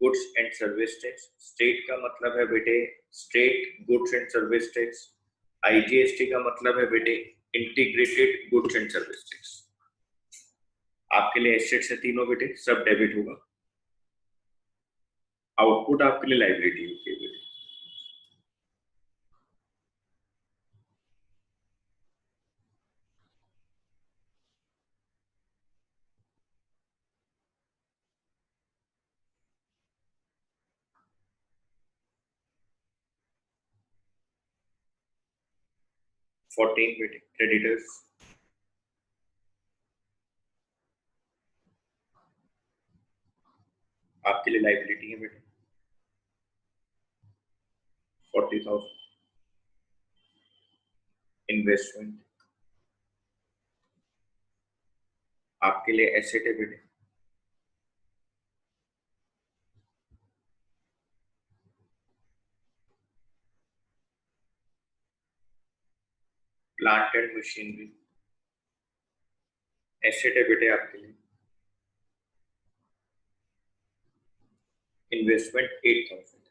goods and service tax, state का मतलब है बेटे state goods and service tax, IGST का मतलब है बेटे integrated goods and service tax. आपके लिए एसेट्स है तीनों बेटे, सब डेबिट होगा, आउटपुट आपके लिए लायबिलिटी होगी बेटे। 14 बेटे क्रेडिटर्स, आपके लिए लायबिलिटी है बेटे 40,000। इन्वेस्टमेंट आपके लिए एसेट है बेटे, प्लांट एंड मशीनरी एसेट है बेटे आपके लिए, investment 8,000,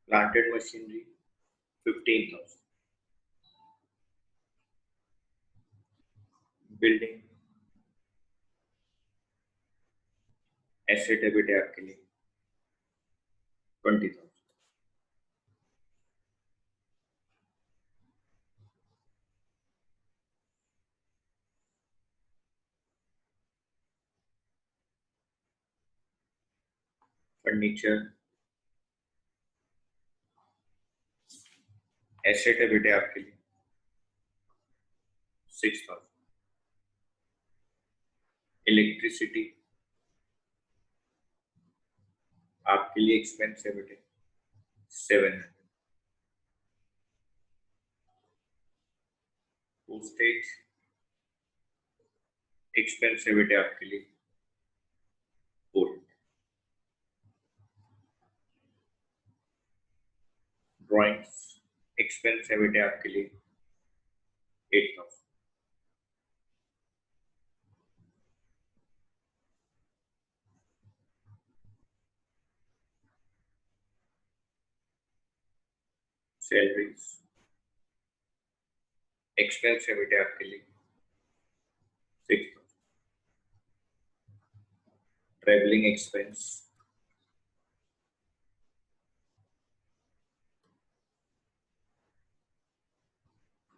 plant and machinery 15,000, building asset है बेटे आपके लिए 20,000, फर्नीचर एसेट है बेटे आपके लिए 6,000, इलेक्ट्रिसिटी आपके लिए एक्सपेंस है बेटे 700, पोस्टेज एक्सपेंस है बेटे आपके लिए 400, ड्राइंग्स एक्सपेंस है बेटे आपके लिए 8,000, सैलरीज एक्सपेंस है बेटे आपके लिए 6,000, ट्रेवलिंग एक्सपेंस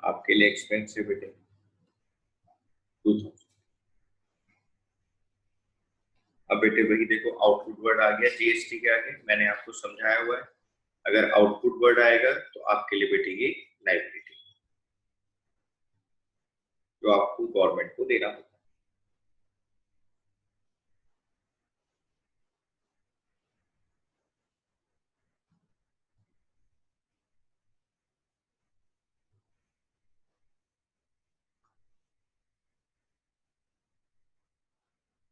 आपके लिए एक्सपेंस है बेटे 2,000। अब बेटे वही देखो, आउटपुट वर्ड आ गया जीएसटी के आगे, मैंने आपको समझाया हुआ है। अगर आउटपुट वर्ड आएगा तो आपके लिए बेटे ये लायबिलिटी जो आपको गवर्नमेंट को देना होगा।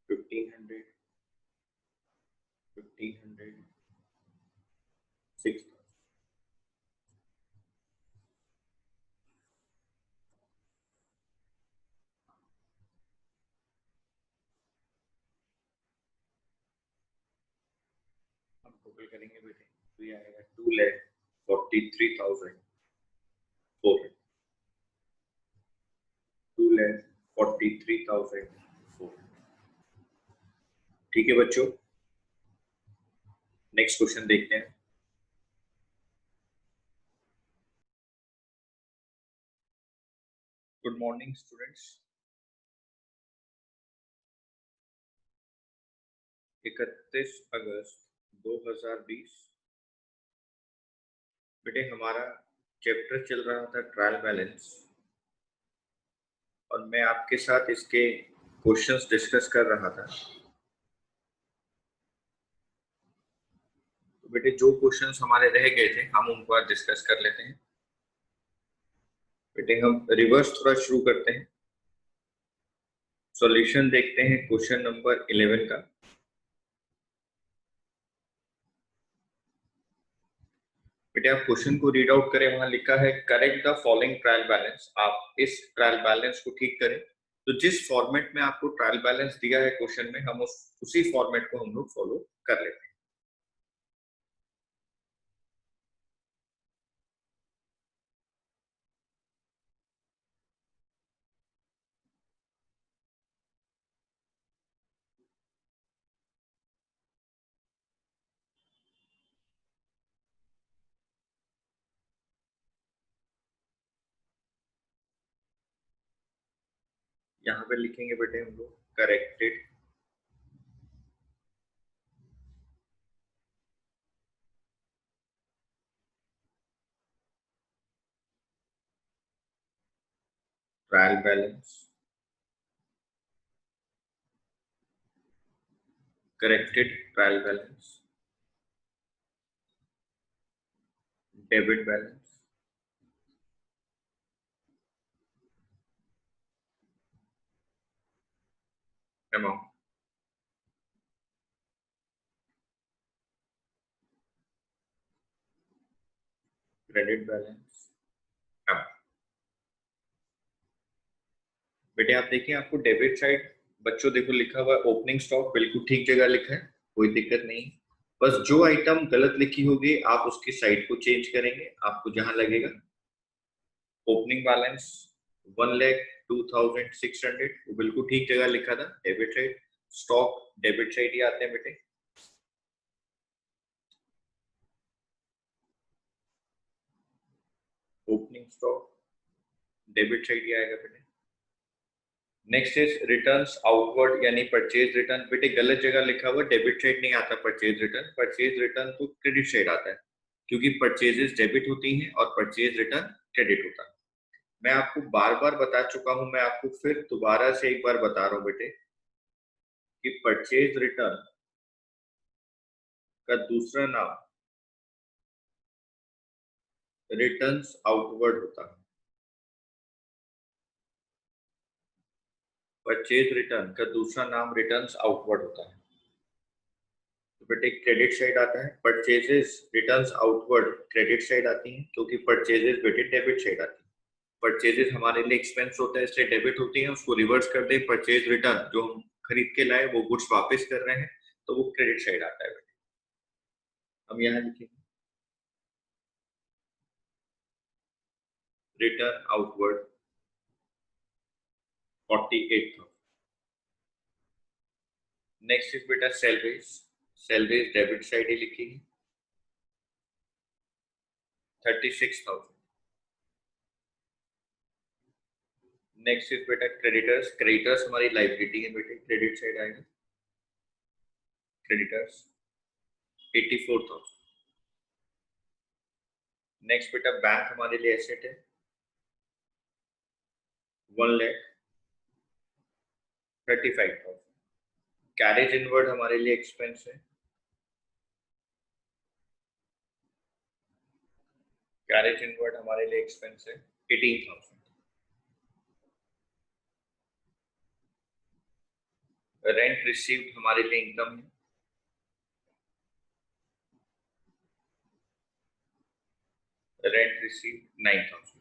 Fifteen hundred 6,000। हम टोटल करेंगे बेटे तो ये आएगा 2,43,400, 2,43,400। ठीक है बच्चों, नेक्स्ट क्वेश्चन देखते हैं। Good morning students. 31 अगस्त 2020। बेटे हमारा चैप्टर चल रहा था ट्रायल बैलेंस, और मैं आपके साथ इसके क्वेश्चंस डिस्कस कर रहा था। तो बेटे जो क्वेश्चंस हमारे रह गए थे हम उनको आज डिस्कस कर लेते हैं। बेटे हम रिवर्स थोड़ा शुरू करते हैं। सॉल्यूशन देखते हैं क्वेश्चन नंबर 11 का। बेटे आप क्वेश्चन को रीड आउट करें, वहां लिखा है correct the following trial balance. आप इस ट्रायल बैलेंस को ठीक करें। तो जिस फॉर्मेट में आपको ट्रायल बैलेंस दिया है क्वेश्चन में, हम उसी फॉर्मेट को हम लोग फॉलो कर लेते हैं। यहाँ पे लिखेंगे बेटे हम लोग corrected trial balance, corrected trial balance, debit balance, amount, credit balance, amount. बेटे आप देखिए, आपको डेबिट साइड बच्चों देखो लिखा हुआ है ओपनिंग स्टॉक, बिल्कुल ठीक जगह लिखा है, कोई दिक्कत नहीं। बस जो आइटम गलत लिखी होगी आप उसकी साइड को चेंज करेंगे, आपको जहां लगेगा। ओपनिंग बैलेंस 1,02,600, वो बिल्कुल ठीक जगह लिखा था, debit side. Stock debit side ही आते हैं बेटे। ओपनिंग स्टॉक डेबिट साइड ही आएगा बेटे। नेक्स्ट इज रिटर्न्स आउटवर्ड यानी परचेज रिटर्न। बेटे गलत जगह लिखा हुआ, डेबिट साइड नहीं आता परचेज रिटर्न। परचेज रिटर्न तो क्रेडिट साइड आता है, क्योंकि परचेजेस डेबिट होती हैं और परचेज रिटर्न क्रेडिट होता है। मैं आपको बार बार बता चुका हूं, मैं आपको फिर दोबारा से एक बार बता रहा हूं बेटे कि परचेज रिटर्न का दूसरा नाम रिटर्न्स आउटवर्ड होता है। परचेज रिटर्न का दूसरा नाम रिटर्न्स आउटवर्ड होता है। तो बेटे क्रेडिट साइड आता है, purchases returns outward credit side आती हैं, क्योंकि परचेजेस बेटे डेबिट साइड आती है। परचेजेस हमारे लिए एक्सपेंस होता है इसलिए डेबिट होती है, उसको रिवर्स कर दे परचेज रिटर्न, जो हम खरीद के लाए वो गुड्स वापस कर रहे हैं, तो वो क्रेडिट साइड आता है। हम यहाँ लिखेंगे रिटर्न आउटवर्ड 48,000। नेक्स्ट इज बेटा सैलरीज। सैलरीज डेबिट साइड ही लिखेंगे 36,000। नेक्स्ट इज बेटा क्रेडिटर्स। क्रेडिटर्स हमारी लाइबिलिटी है बेटे, क्रेडिट साइड आएगा क्रेडिटर्स 84,000। नेक्स्ट बेटा बैंक हमारे लिए एसेट है 1,35,000। कैरेज इनवर्ड हमारे लिए एक्सपेंस है, कैरेज इनवर्ड हमारे लिए एक्सपेंस है 18,000। रेंट रिसीव्ड हमारे लिए इनकम है, रेंट रिसीव्ड 9,000।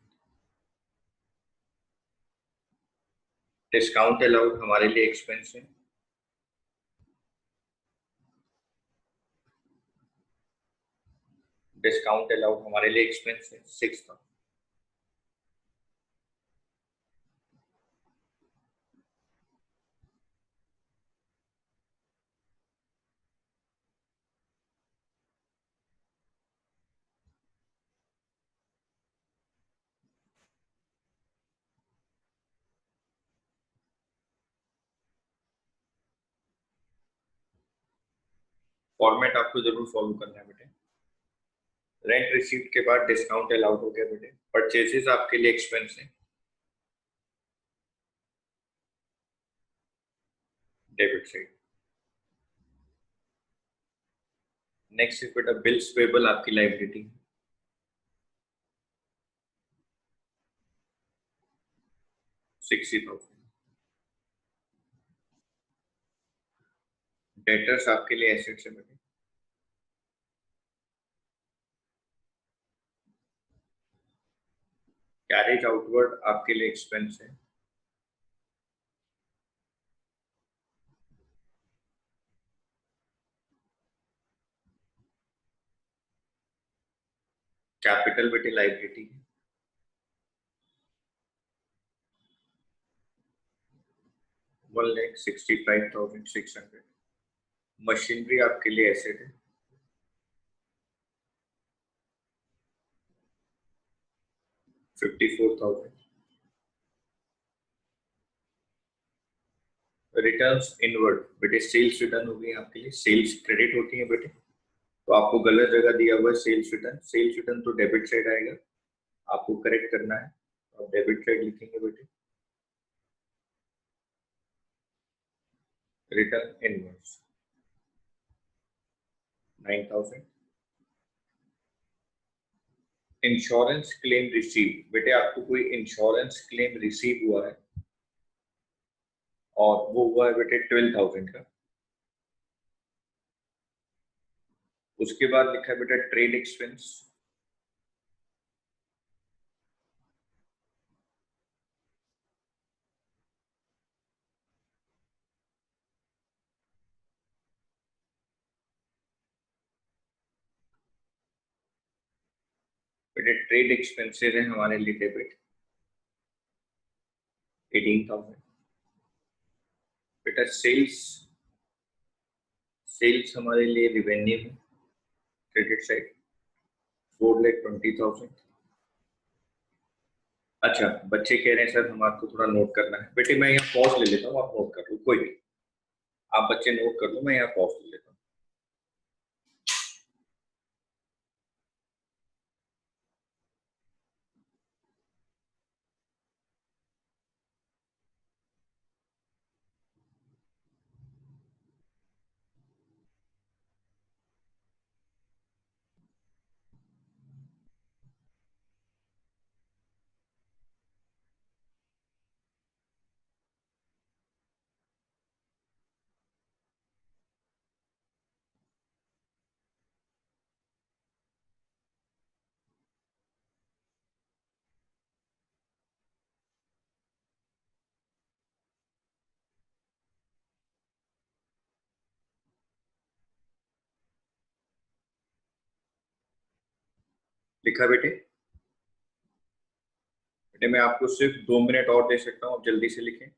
डिस्काउंट अलाउड हमारे लिए एक्सपेंस है, डिस्काउंट अलाउड हमारे लिए एक्सपेंस है 6,000। फॉर्मेट आपको जरूर फॉलो करना है बेटे। रेंट रिसीप्ट के बाद डिस्काउंट अलाउड हो गया बेटे। परचेजेस आपके लिए एक्सपेंस है, डेबिट साइड। नेक्स्ट इज बेटा बिल्स पेबल, आपकी लायबिलिटी 60,000। डेटर्स आपके लिए एसेट्स है बेटे। कैरेज आउटवर्ड आपके लिए एक्सपेंस है, कैपिटल बेटे लायबिलिटी है, 1,65,600। मशीनरी आपके लिए एसेट है, 54,000। रिटर्न्स इनवर्ड बेटे सेल्स रिटर्न हो गई आपके लिए, सेल्स क्रेडिट होती है बेटे, तो आपको गलत जगह दिया हुआ है सेल्स रिटर्न। सेल्स रिटर्न तो डेबिट साइड आएगा, आपको करेक्ट करना है, आप डेबिट साइड लिखेंगे बेटे। Return inwards 9,000। Insurance claim receive बेटे, आपको कोई इंश्योरेंस क्लेम रिसीव हुआ है और वो हुआ है बेटे 12,000 का। उसके बाद लिखा है बेटा ट्रेड एक्सपेंस, बेटे ट्रेड एक्सपेंसेस है हमारे लिए डेबिट 18,000। बेटा सेल्स, सेल्स हमारे लिए रिवेन्यू है क्रेडिट साइड 4,20,000। अच्छा बच्चे कह रहे हैं सर हमारे को थोड़ा नोट करना है, बेटे मैं यहाँ पॉज ले लेता हूँ, आप नोट कर लो, कोई नहीं, आप बच्चे नोट कर लो, मैं यहाँ पॉज ले लेता हूँ। लिखा बेटे? बेटे मैं आपको सिर्फ 2 मिनट और दे सकता हूँ, आप जल्दी से लिखें।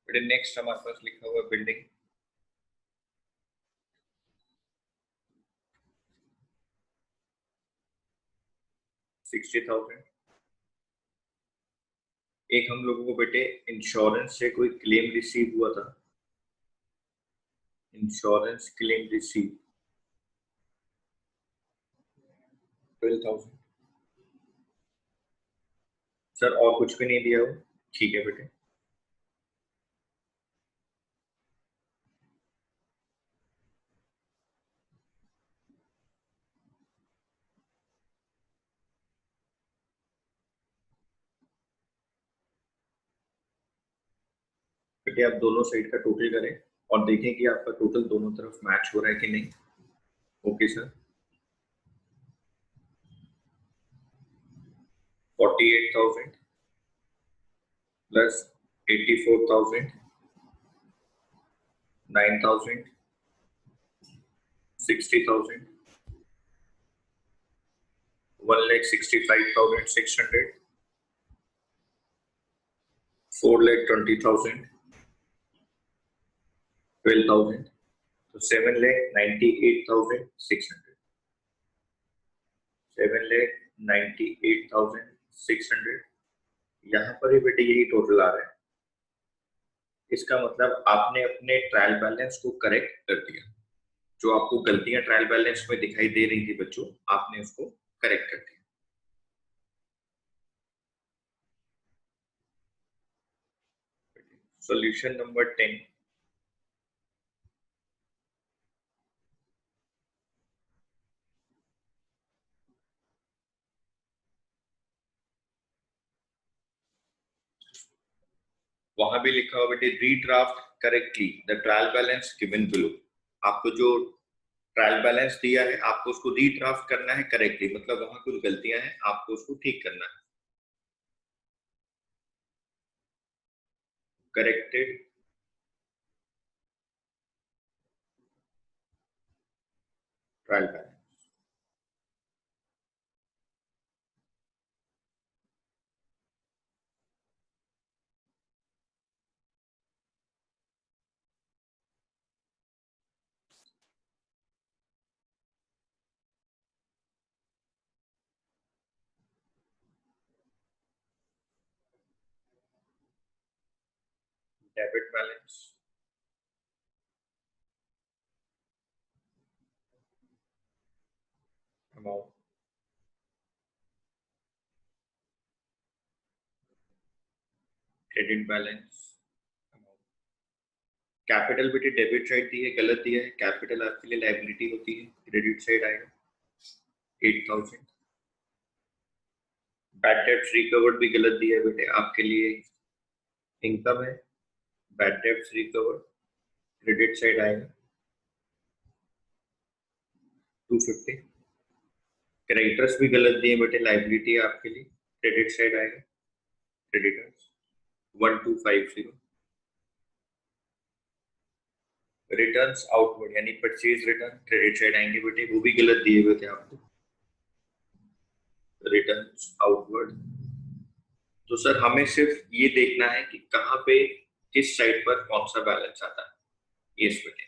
बेटे नेक्स्ट हमारे पास लिखा हुआ है बिल्डिंग 60,000। एक हम लोगों को बेटे इंश्योरेंस से कोई क्लेम रिसीव हुआ था, इंश्योरेंस क्लेम रिसीव 12,000। सर और कुछ भी नहीं दिया हो? ठीक है बेटे। बेटे आप दोनों साइड का टोटल करें और देखें कि आपका टोटल दोनों तरफ मैच हो रहा है कि नहीं। Okay sir. 48,000 प्लस 84,000 9,000, 60,000, 1,65,600, 4,20,000, 12,000, तो 7,98,600, 7,98,600। यहाँ पर ही बेटे यही टोटल आ रहा है। इसका मतलब आपने अपने ट्रायल बैलेंस को करेक्ट कर दिया। जो आपको गलतियां ट्रायल बैलेंस में दिखाई दे रही थी बच्चों, आपने उसको करेक्ट कर दिया। सॉल्यूशन नंबर 10, वहां भी लिखा हुआ बेटे redraft correctly the trial balance given below. आपको जो ट्रायल बैलेंस दिया है आपको उसको रीड्राफ्ट करना है करेक्टली, मतलब वहां कुछ गलतियां हैं, आपको उसको ठीक करना है। Corrected trial balance. Debit balance, amount, credit balance, capital बेटे डेबिट साइड दी है, गलत दिया है। कैपिटल आपके लिए लायबिलिटी होती है, क्रेडिट साइड आएगा 8,000। बैड डेब्ट्स रिकवर्ड भी गलत दिया है बेटे, आपके लिए इनकम है। Bad debts recovered credit side आएगा 250। क्रेडिटर्स भी गलत दिए बेटे, लायबिलिटी है आपके लिए, क्रेडिट साइड आएगा क्रेडिटर्स 1250। रिटर्न्स आउटवर्ड यानी परचेज रिटर्न क्रेडिट साइड आएंगे बेटे, वो भी गलत दिए हुए थे आपको, रिटर्न्स आउटवर्ड। तो सर हमें सिर्फ ये देखना है कि कहाँ पे किस साइड पर कौन सा बैलेंस आता है, ये बेटे।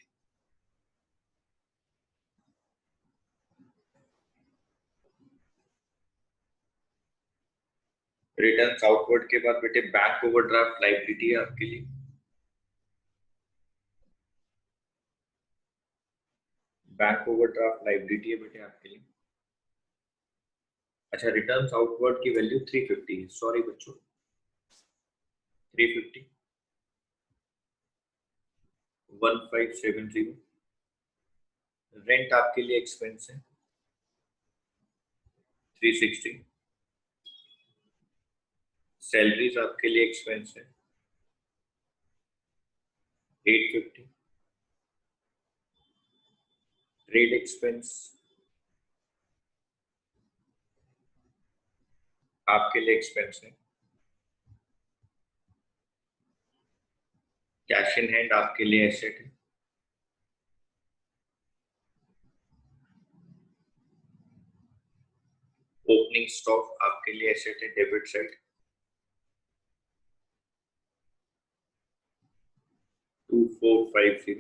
रिटर्न्स आउटवर्ड के बाद बेटे बैंक ओवरड्राफ्ट लायबिलिटी है आपके लिए, बैंक ओवरड्राफ्ट लायबिलिटी है बेटे आपके लिए। अच्छा, रिटर्न्स आउटवर्ड की वैल्यू 350 है, सॉरी बच्चों 350, 1570। रेंट आपके लिए एक्सपेंस है 360, सैलरीज आपके लिए एक्सपेंस है 850, ट्रेड एक्सपेंस आपके लिए एक्सपेंस है, कैश इन हैंड आपके लिए एसेट है, ओपनिंग स्टॉक आपके लिए एसेट है डेबिट साइड 2450,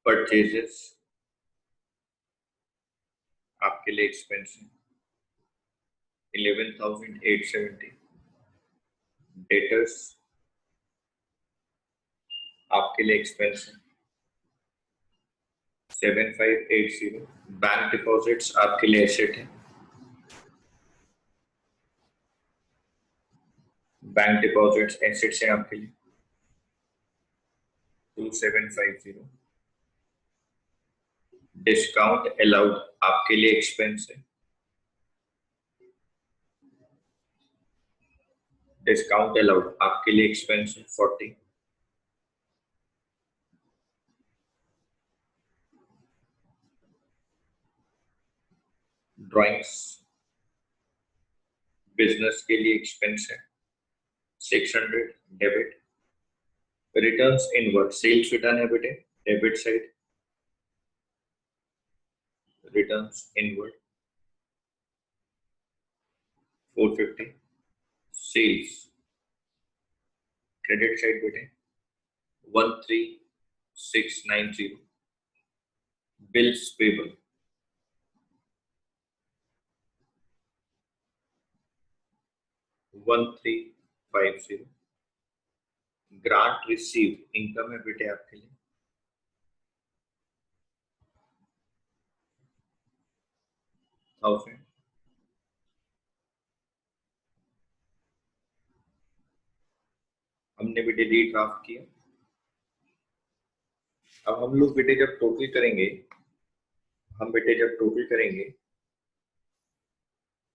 परचेजेस आपके लिए एक्सपेंस है 11,870, डेटर्स आपके लिए एक्सपेंस है 7580, बैंक डिपॉजिट्स आपके लिए एसेट है, बैंक डिपॉजिट्स एसेट्स है आपके लिए 2750, डिस्काउंट अलाउड आपके लिए एक्सपेंस है, डिस्काउंट अलाउड आपके लिए एक्सपेंस है 40, ड्राइंग्स बिजनेस के लिए एक्सपेंस है 600 debit, returns inward, sales return है बेटे debit side, returns inward 450, sales credit side बेटे 13690, bills payable 1350, grant receive income है बेटे आपके लिए 1000, हमने बेटे रीड्राफ्ट किया। अब हम लोग बेटे जब टोटल करेंगे,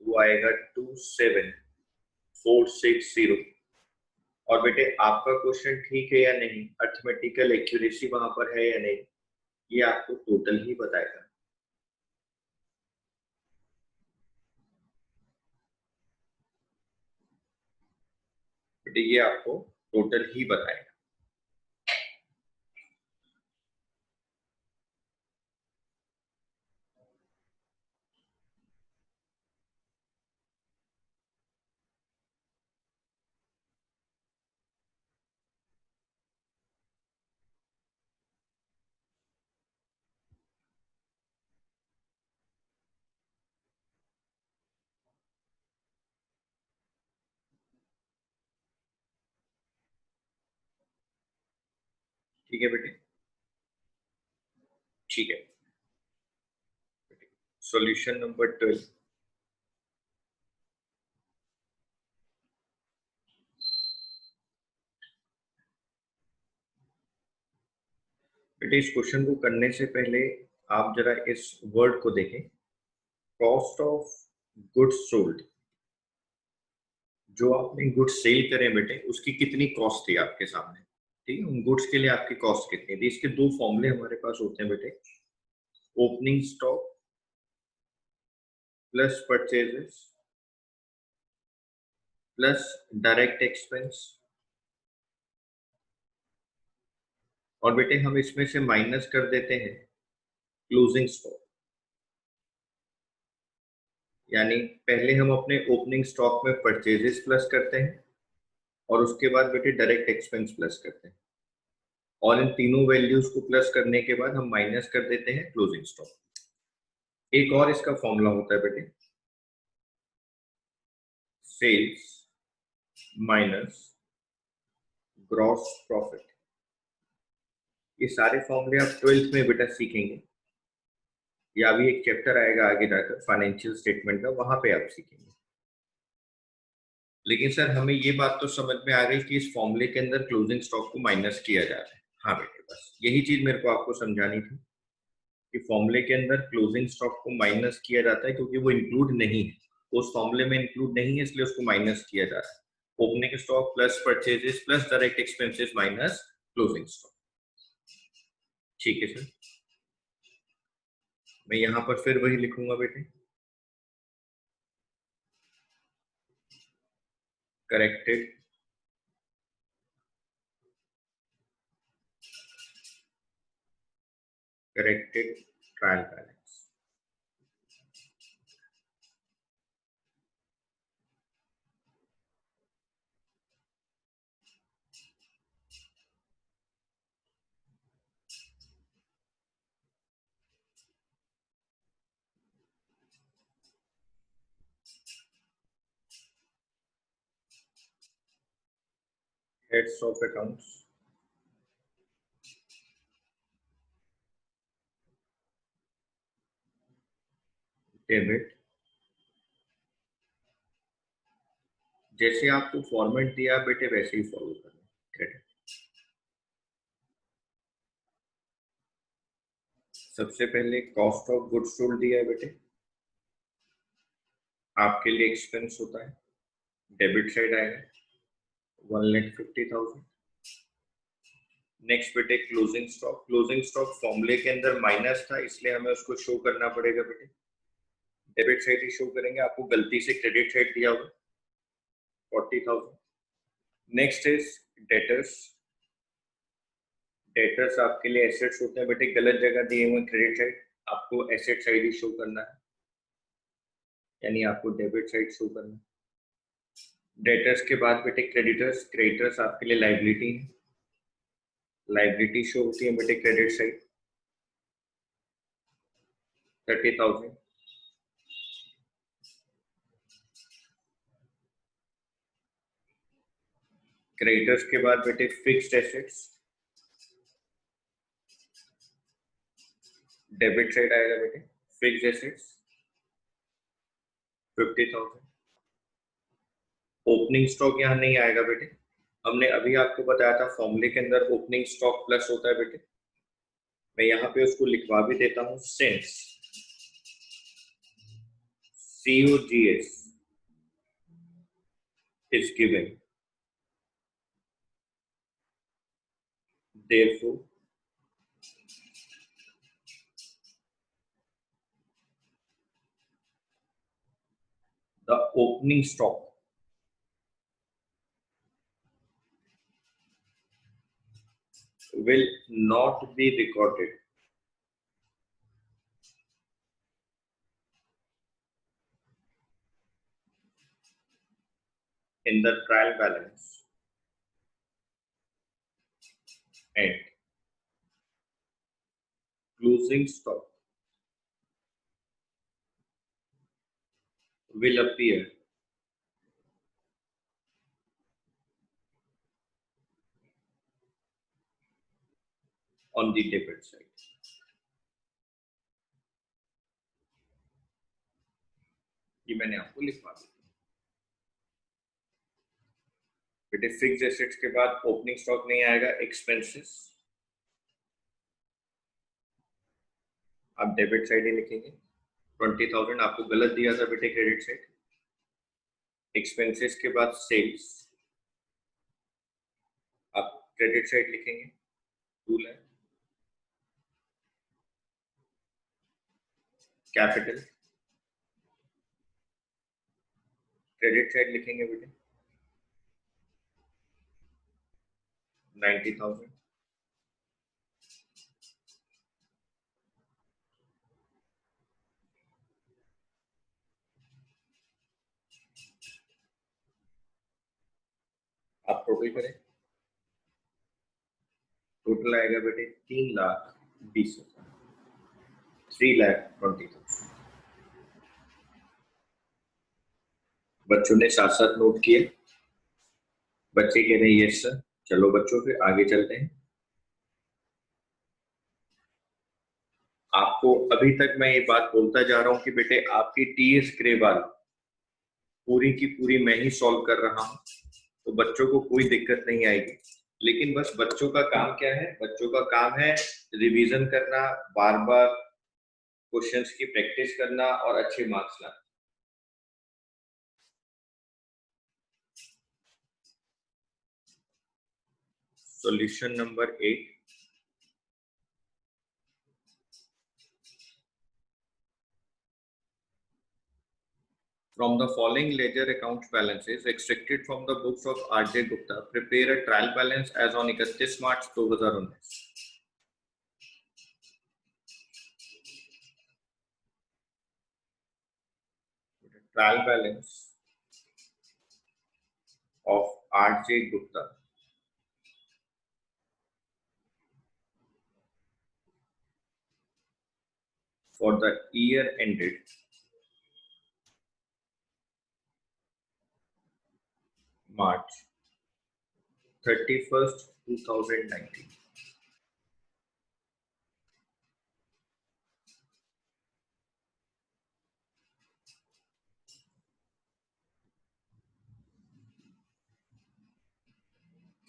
वो आएगा 27460। और बेटे आपका क्वेश्चन ठीक है या नहीं, अर्थमेटिकल एक्यूरेसी वहां पर है या नहीं, ये आपको टोटल ही बताएगा। बेटे ये आपको टोटल ही बताएगा। ठीक है बेटे, ठीक है। सॉल्यूशन नंबर 12, बेटे इस क्वेश्चन को करने से पहले आप जरा इस वर्ड को देखें, कॉस्ट ऑफ गुड्स सोल्ड। जो आपने गुड्स सेल करे बेटे, उसकी कितनी कॉस्ट थी आपके सामने, ठीक है, उन गुड्स के लिए आपकी कॉस्ट कितनी थी। इसके दो फॉर्मूले हमारे पास होते हैं बेटे, opening stock plus purchases plus direct expense, और बेटे हम इसमें से माइनस कर देते हैं क्लोजिंग स्टॉक। यानी पहले हम अपने ओपनिंग स्टॉक में परचेजेस प्लस करते हैं और उसके बाद बेटे डायरेक्ट एक्सपेंस प्लस करते हैं, और इन तीनों वैल्यूज को प्लस करने के बाद हम माइनस कर देते हैं क्लोजिंग स्टॉक। एक और इसका फॉर्मूला होता है बेटे, सेल्स माइनस ग्रॉस प्रॉफिट। ये सारे फॉर्मूले आप 12th में बेटा सीखेंगे, या भी एक चैप्टर आएगा आगे जाकर फाइनेंशियल स्टेटमेंट का, वहां पे आप सीखेंगे। लेकिन सर हमें ये बात तो समझ में आ गई कि इस फॉर्मूले के अंदर क्लोजिंग स्टॉक को माइनस किया जा रहा है। हाँ बेटे, बस यही चीज मेरे को आपको समझानी थी कि फॉर्मूले के अंदर क्लोजिंग स्टॉक को माइनस किया जाता है, क्योंकि वो इंक्लूड नहीं है, उस फॉर्मूले में इंक्लूड नहीं है, इसलिए उसको माइनस किया जा रहा है। Opening stock plus purchases plus direct expenses minus closing stock. ठीक है सर, मैं यहां पर फिर वही लिखूंगा बेटे, corrected trial balance. Heads of accounts, debit, जैसे आपको फॉर्मेट दिया बेटे वैसे ही फॉलो करना। क्रेडिट, सबसे पहले कॉस्ट ऑफ गुड्स सोल्ड दिया है बेटे, आपके लिए एक्सपेंस होता है, डेबिट साइड आएगा 1,50,000। नेक्स्ट बेटे क्लोजिंग स्टॉक, क्लोजिंग स्टॉक फॉर्मूले के अंदर माइनस था, इसलिए हमें उसको शो करना पड़ेगा बेटे, डेबिट साइड ही शो करेंगे, आपको गलती से क्रेडिट साइड दिया होगा 40,000। नेक्स्ट इज डेटर्स, डेटर्स आपके लिए एसेट्स होते हैं बेटे, गलत जगह दिए हुए क्रेडिट साइड, आपको एसेट साइड ही शो करना है, यानी आपको डेबिट साइड शो करना है। डेटर्स के बाद बेटे क्रेडिटर्स, क्रेडिटर्स आपके लिए लाइबिलिटी है, लाइबिलिटी शो होती है बेटे क्रेडिट साइड 30,000। क्रेडिटर्स के बाद बेटे फिक्स्ड एसेट्स, डेबिट साइड आएगा बेटे फिक्स्ड एसेट्स 50,000। ओपनिंग स्टॉक यहाँ नहीं आएगा बेटे, हमने अभी आपको बताया था फॉर्मूले के अंदर ओपनिंग स्टॉक प्लस होता है बेटे, मैं यहाँ पे उसको लिखवा भी देता हूँ, since COGS is given, therefore the opening stock will not be recorded in the trial balance and closing stock will appear on the debit side। ये मैंने आपको लिखवा दिया बेटे। फिक्स्ड एसेट्स के बाद ओपनिंग स्टॉक नहीं आएगा, एक्सपेंसेस आप डेबिट साइड ही लिखेंगे, 20,000 आपको गलत दिया था बेटे क्रेडिट साइड। एक्सपेंसेस के बाद सेल्स आप क्रेडिट साइड लिखेंगे, 2 लाख। कैपिटल क्रेडिट साइड लिखेंगे बेटे 90,000। आप टोटल करें, टोटल आएगा बेटे 3,20,000, 3,20,000। बच्चों ने साथ साथ नोट किए, बच्चे कह रहे हैं यस सर। चलो बच्चों फिर आगे चलते हैं। आपको अभी तक मैं ये बात बोलता जा रहा हूं कि बेटे आपकी TS ग्रेवाल पूरी की पूरी मैं ही सॉल्व कर रहा हूं, तो बच्चों को कोई दिक्कत नहीं आएगी। लेकिन बस बच्चों का काम क्या है, बच्चों का काम है रिवीजन करना, बार बार क्वेश्चंस की प्रैक्टिस करना और अच्छे मार्क्स लाना। Solution number 8, from the following ledger account balances extracted from the books of RJ Gupta, prepare a trial balance as on 31 March 2019। Trial balance of RJ Gupta for the year ended March 31st, 2019।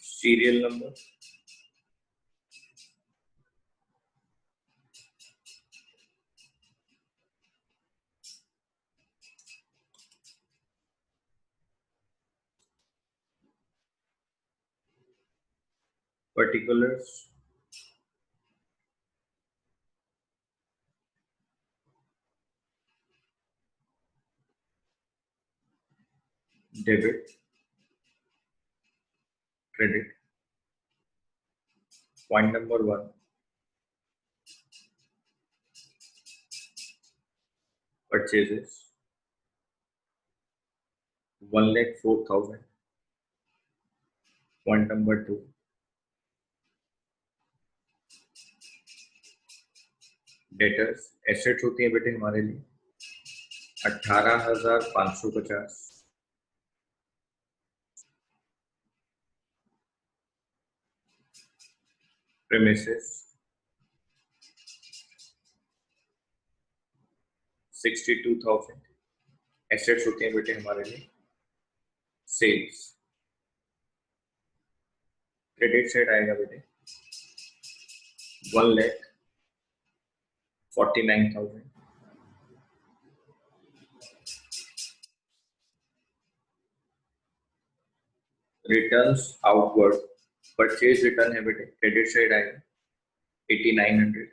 Serial number, particulars, debit, credit, point number 1, purchases 1,04,000. Point number 2, debtors assets होती है बेटे हमारे लिए 18,550. प्रेमिसेस 62,000. एसेट्स होते हैं बेटे हमारे लिए सेल्स. क्रेडिट साइड आएगा बेटे 1,49,000. रिटर्न्स आउटवर्ड परचेज रिटर्न है बेटे क्रेडिट साइड आएगा 8,900.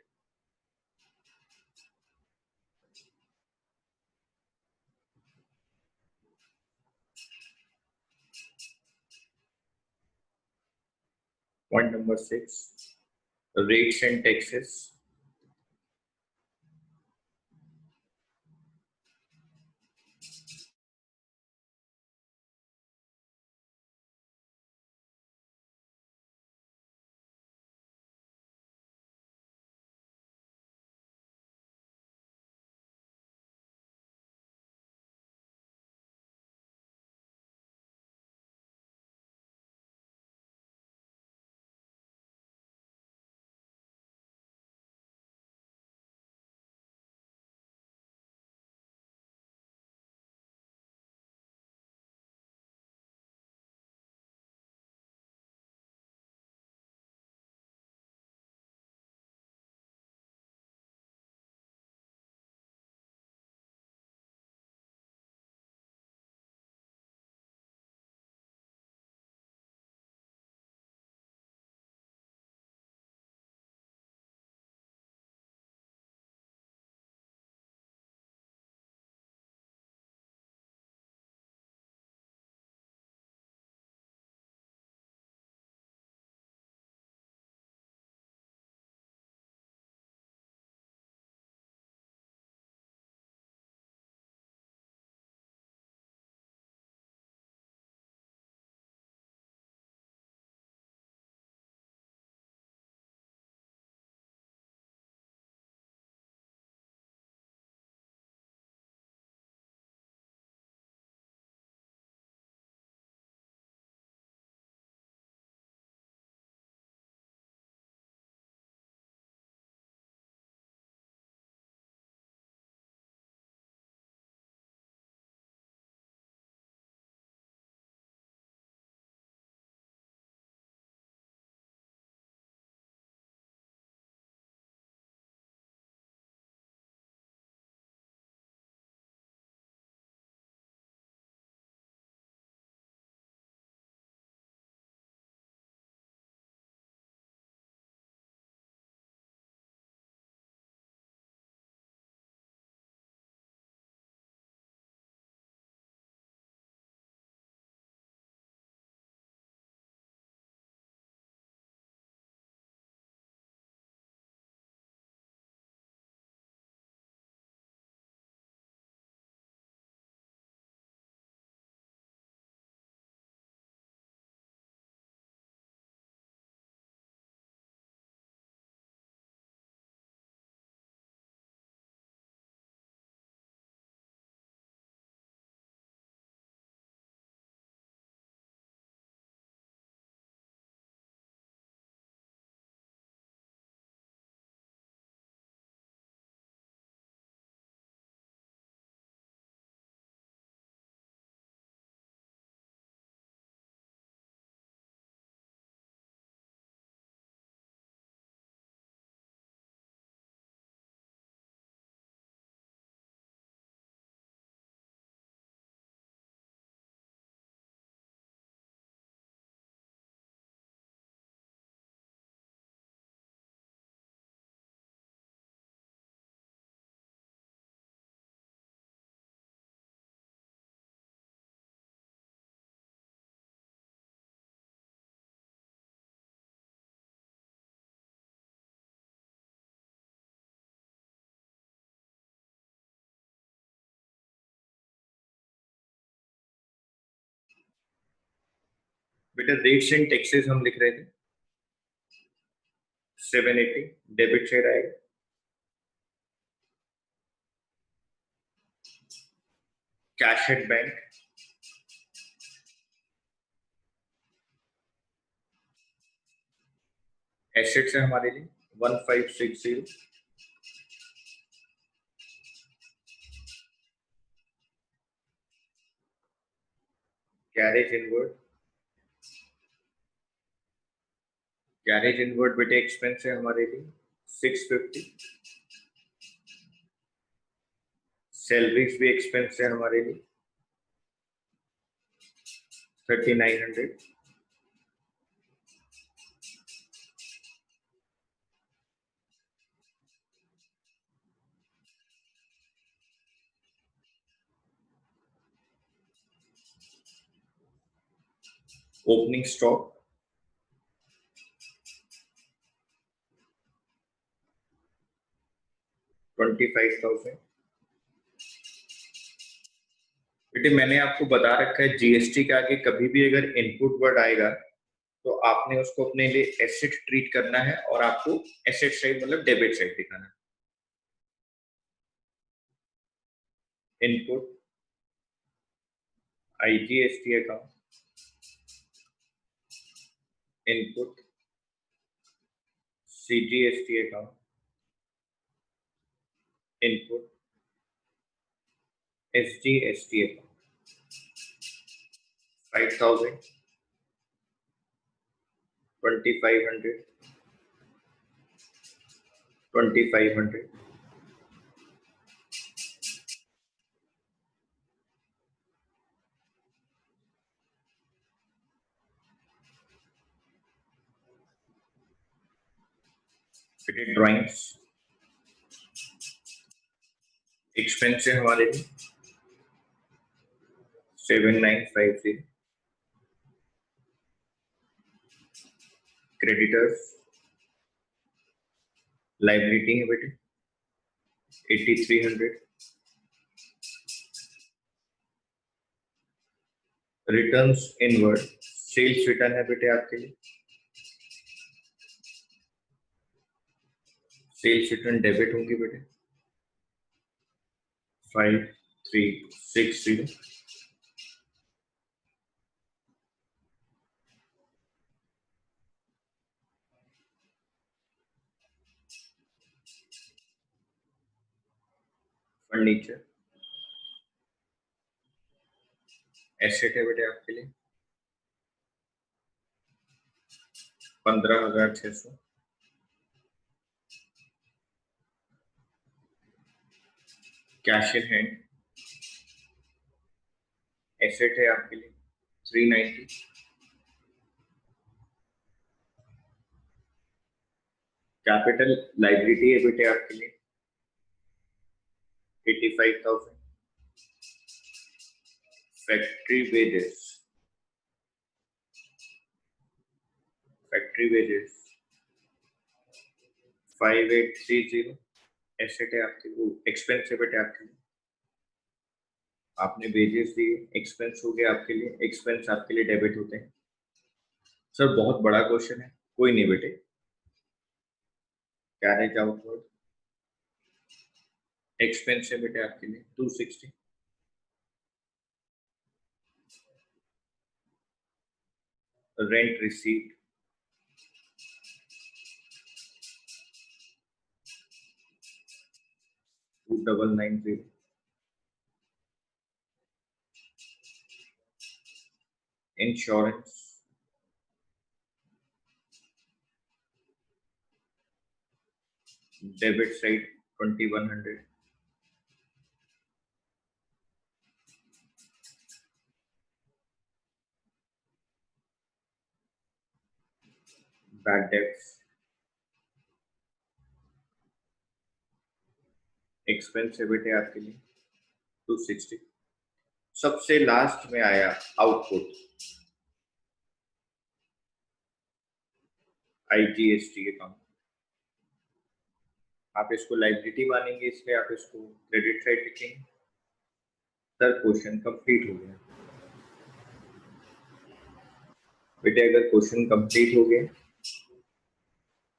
Point number 6, rates and taxes बेटा रेट्स एंड टैक्सेस हम लिख रहे थे 780 डेबिट साइड आएगा। कैश एट बैंक एसेट्स है हमारे लिए 1560। कैरेज इनवर्ड बेटे एक्सपेंस है हमारे लिए 650। सैलरीज भी एक्सपेंस है हमारे लिए 3900। Opening stock 25,000। बेटे मैंने आपको बता रखा है जीएसटी के आगे कभी भी अगर इनपुट वर्ड आएगा तो आपने उसको अपने लिए एसेट ट्रीट करना है और आपको एसेट साइड मतलब डेबिट साइड दिखाना है। Input IGST account, input CGST account, input SGST account 5,000, 2,500, 2,500। Fitted drawings expense है हमारे लिए 7,950। क्रेडिटर्स लाइबिलिटी है बेटे 8,300। रिटर्न्स इनवर्ड सेल्स रिटर्न है बेटे आपके लिए, सेल्स रिटर्न डेबिट होंगे बेटे 5,360। फर्नीचर एसेट है बेटे आपके लिए 15,600। कैश इन हैंड एसेट है आपके लिए 390। कैपिटल लाइबिलिटी है बेटे आपके लिए 85,000। Factory wages 5,830। एसेट है आपके वो एक्सपेंस है बेटे आपके लिए, आपने वेजेस दिए एक्सपेंस हो गया आपके लिए, एक्सपेंस आपके लिए डेबिट होते हैं। सर बहुत बड़ा क्वेश्चन है, कोई नहीं बेटे। कैरेज आउटवर्ड एक्सपेंस है बेटे आपके लिए 260। Rent receipt 2,990। Insurance debit side 2,100। Bad debts expense है बेटे आपके लिए 260। सबसे लास्ट में आया आउटपुट आईजीएसटी अकाउंट, आप इसको लाइबिलिटी मानेंगे इसलिए आप इसको क्रेडिट साइड लिखेंगे। सर क्वेश्चन कंप्लीट हो गया बेटे अगर क्वेश्चन कंप्लीट हो गए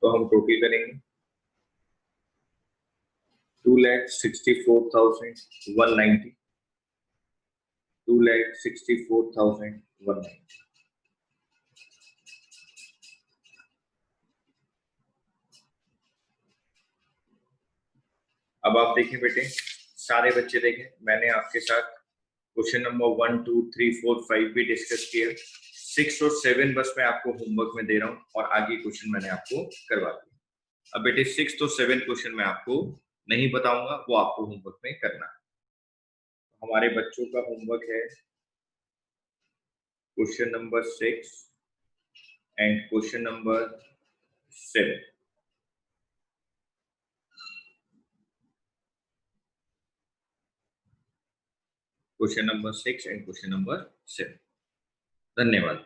तो हम टोटल करेंगे 2,64,190, 2,64,190। अब आप देखें बेटे, सारे बच्चे देखें, मैंने आपके साथ क्वेश्चन नंबर 1, 2, 3, 4, 5 भी डिस्कस किया। 6 और 7 बस मैं आपको होमवर्क में दे रहा हूँ और आगे क्वेश्चन मैंने आपको करवा दिया। अब बेटे 6 और 7 क्वेश्चन मैं आपको नहीं बताऊंगा, वो आपको होमवर्क में करना है। हमारे बच्चों का होमवर्क है question number 6 and question number 7। Question number 6 and question number 7। धन्यवाद।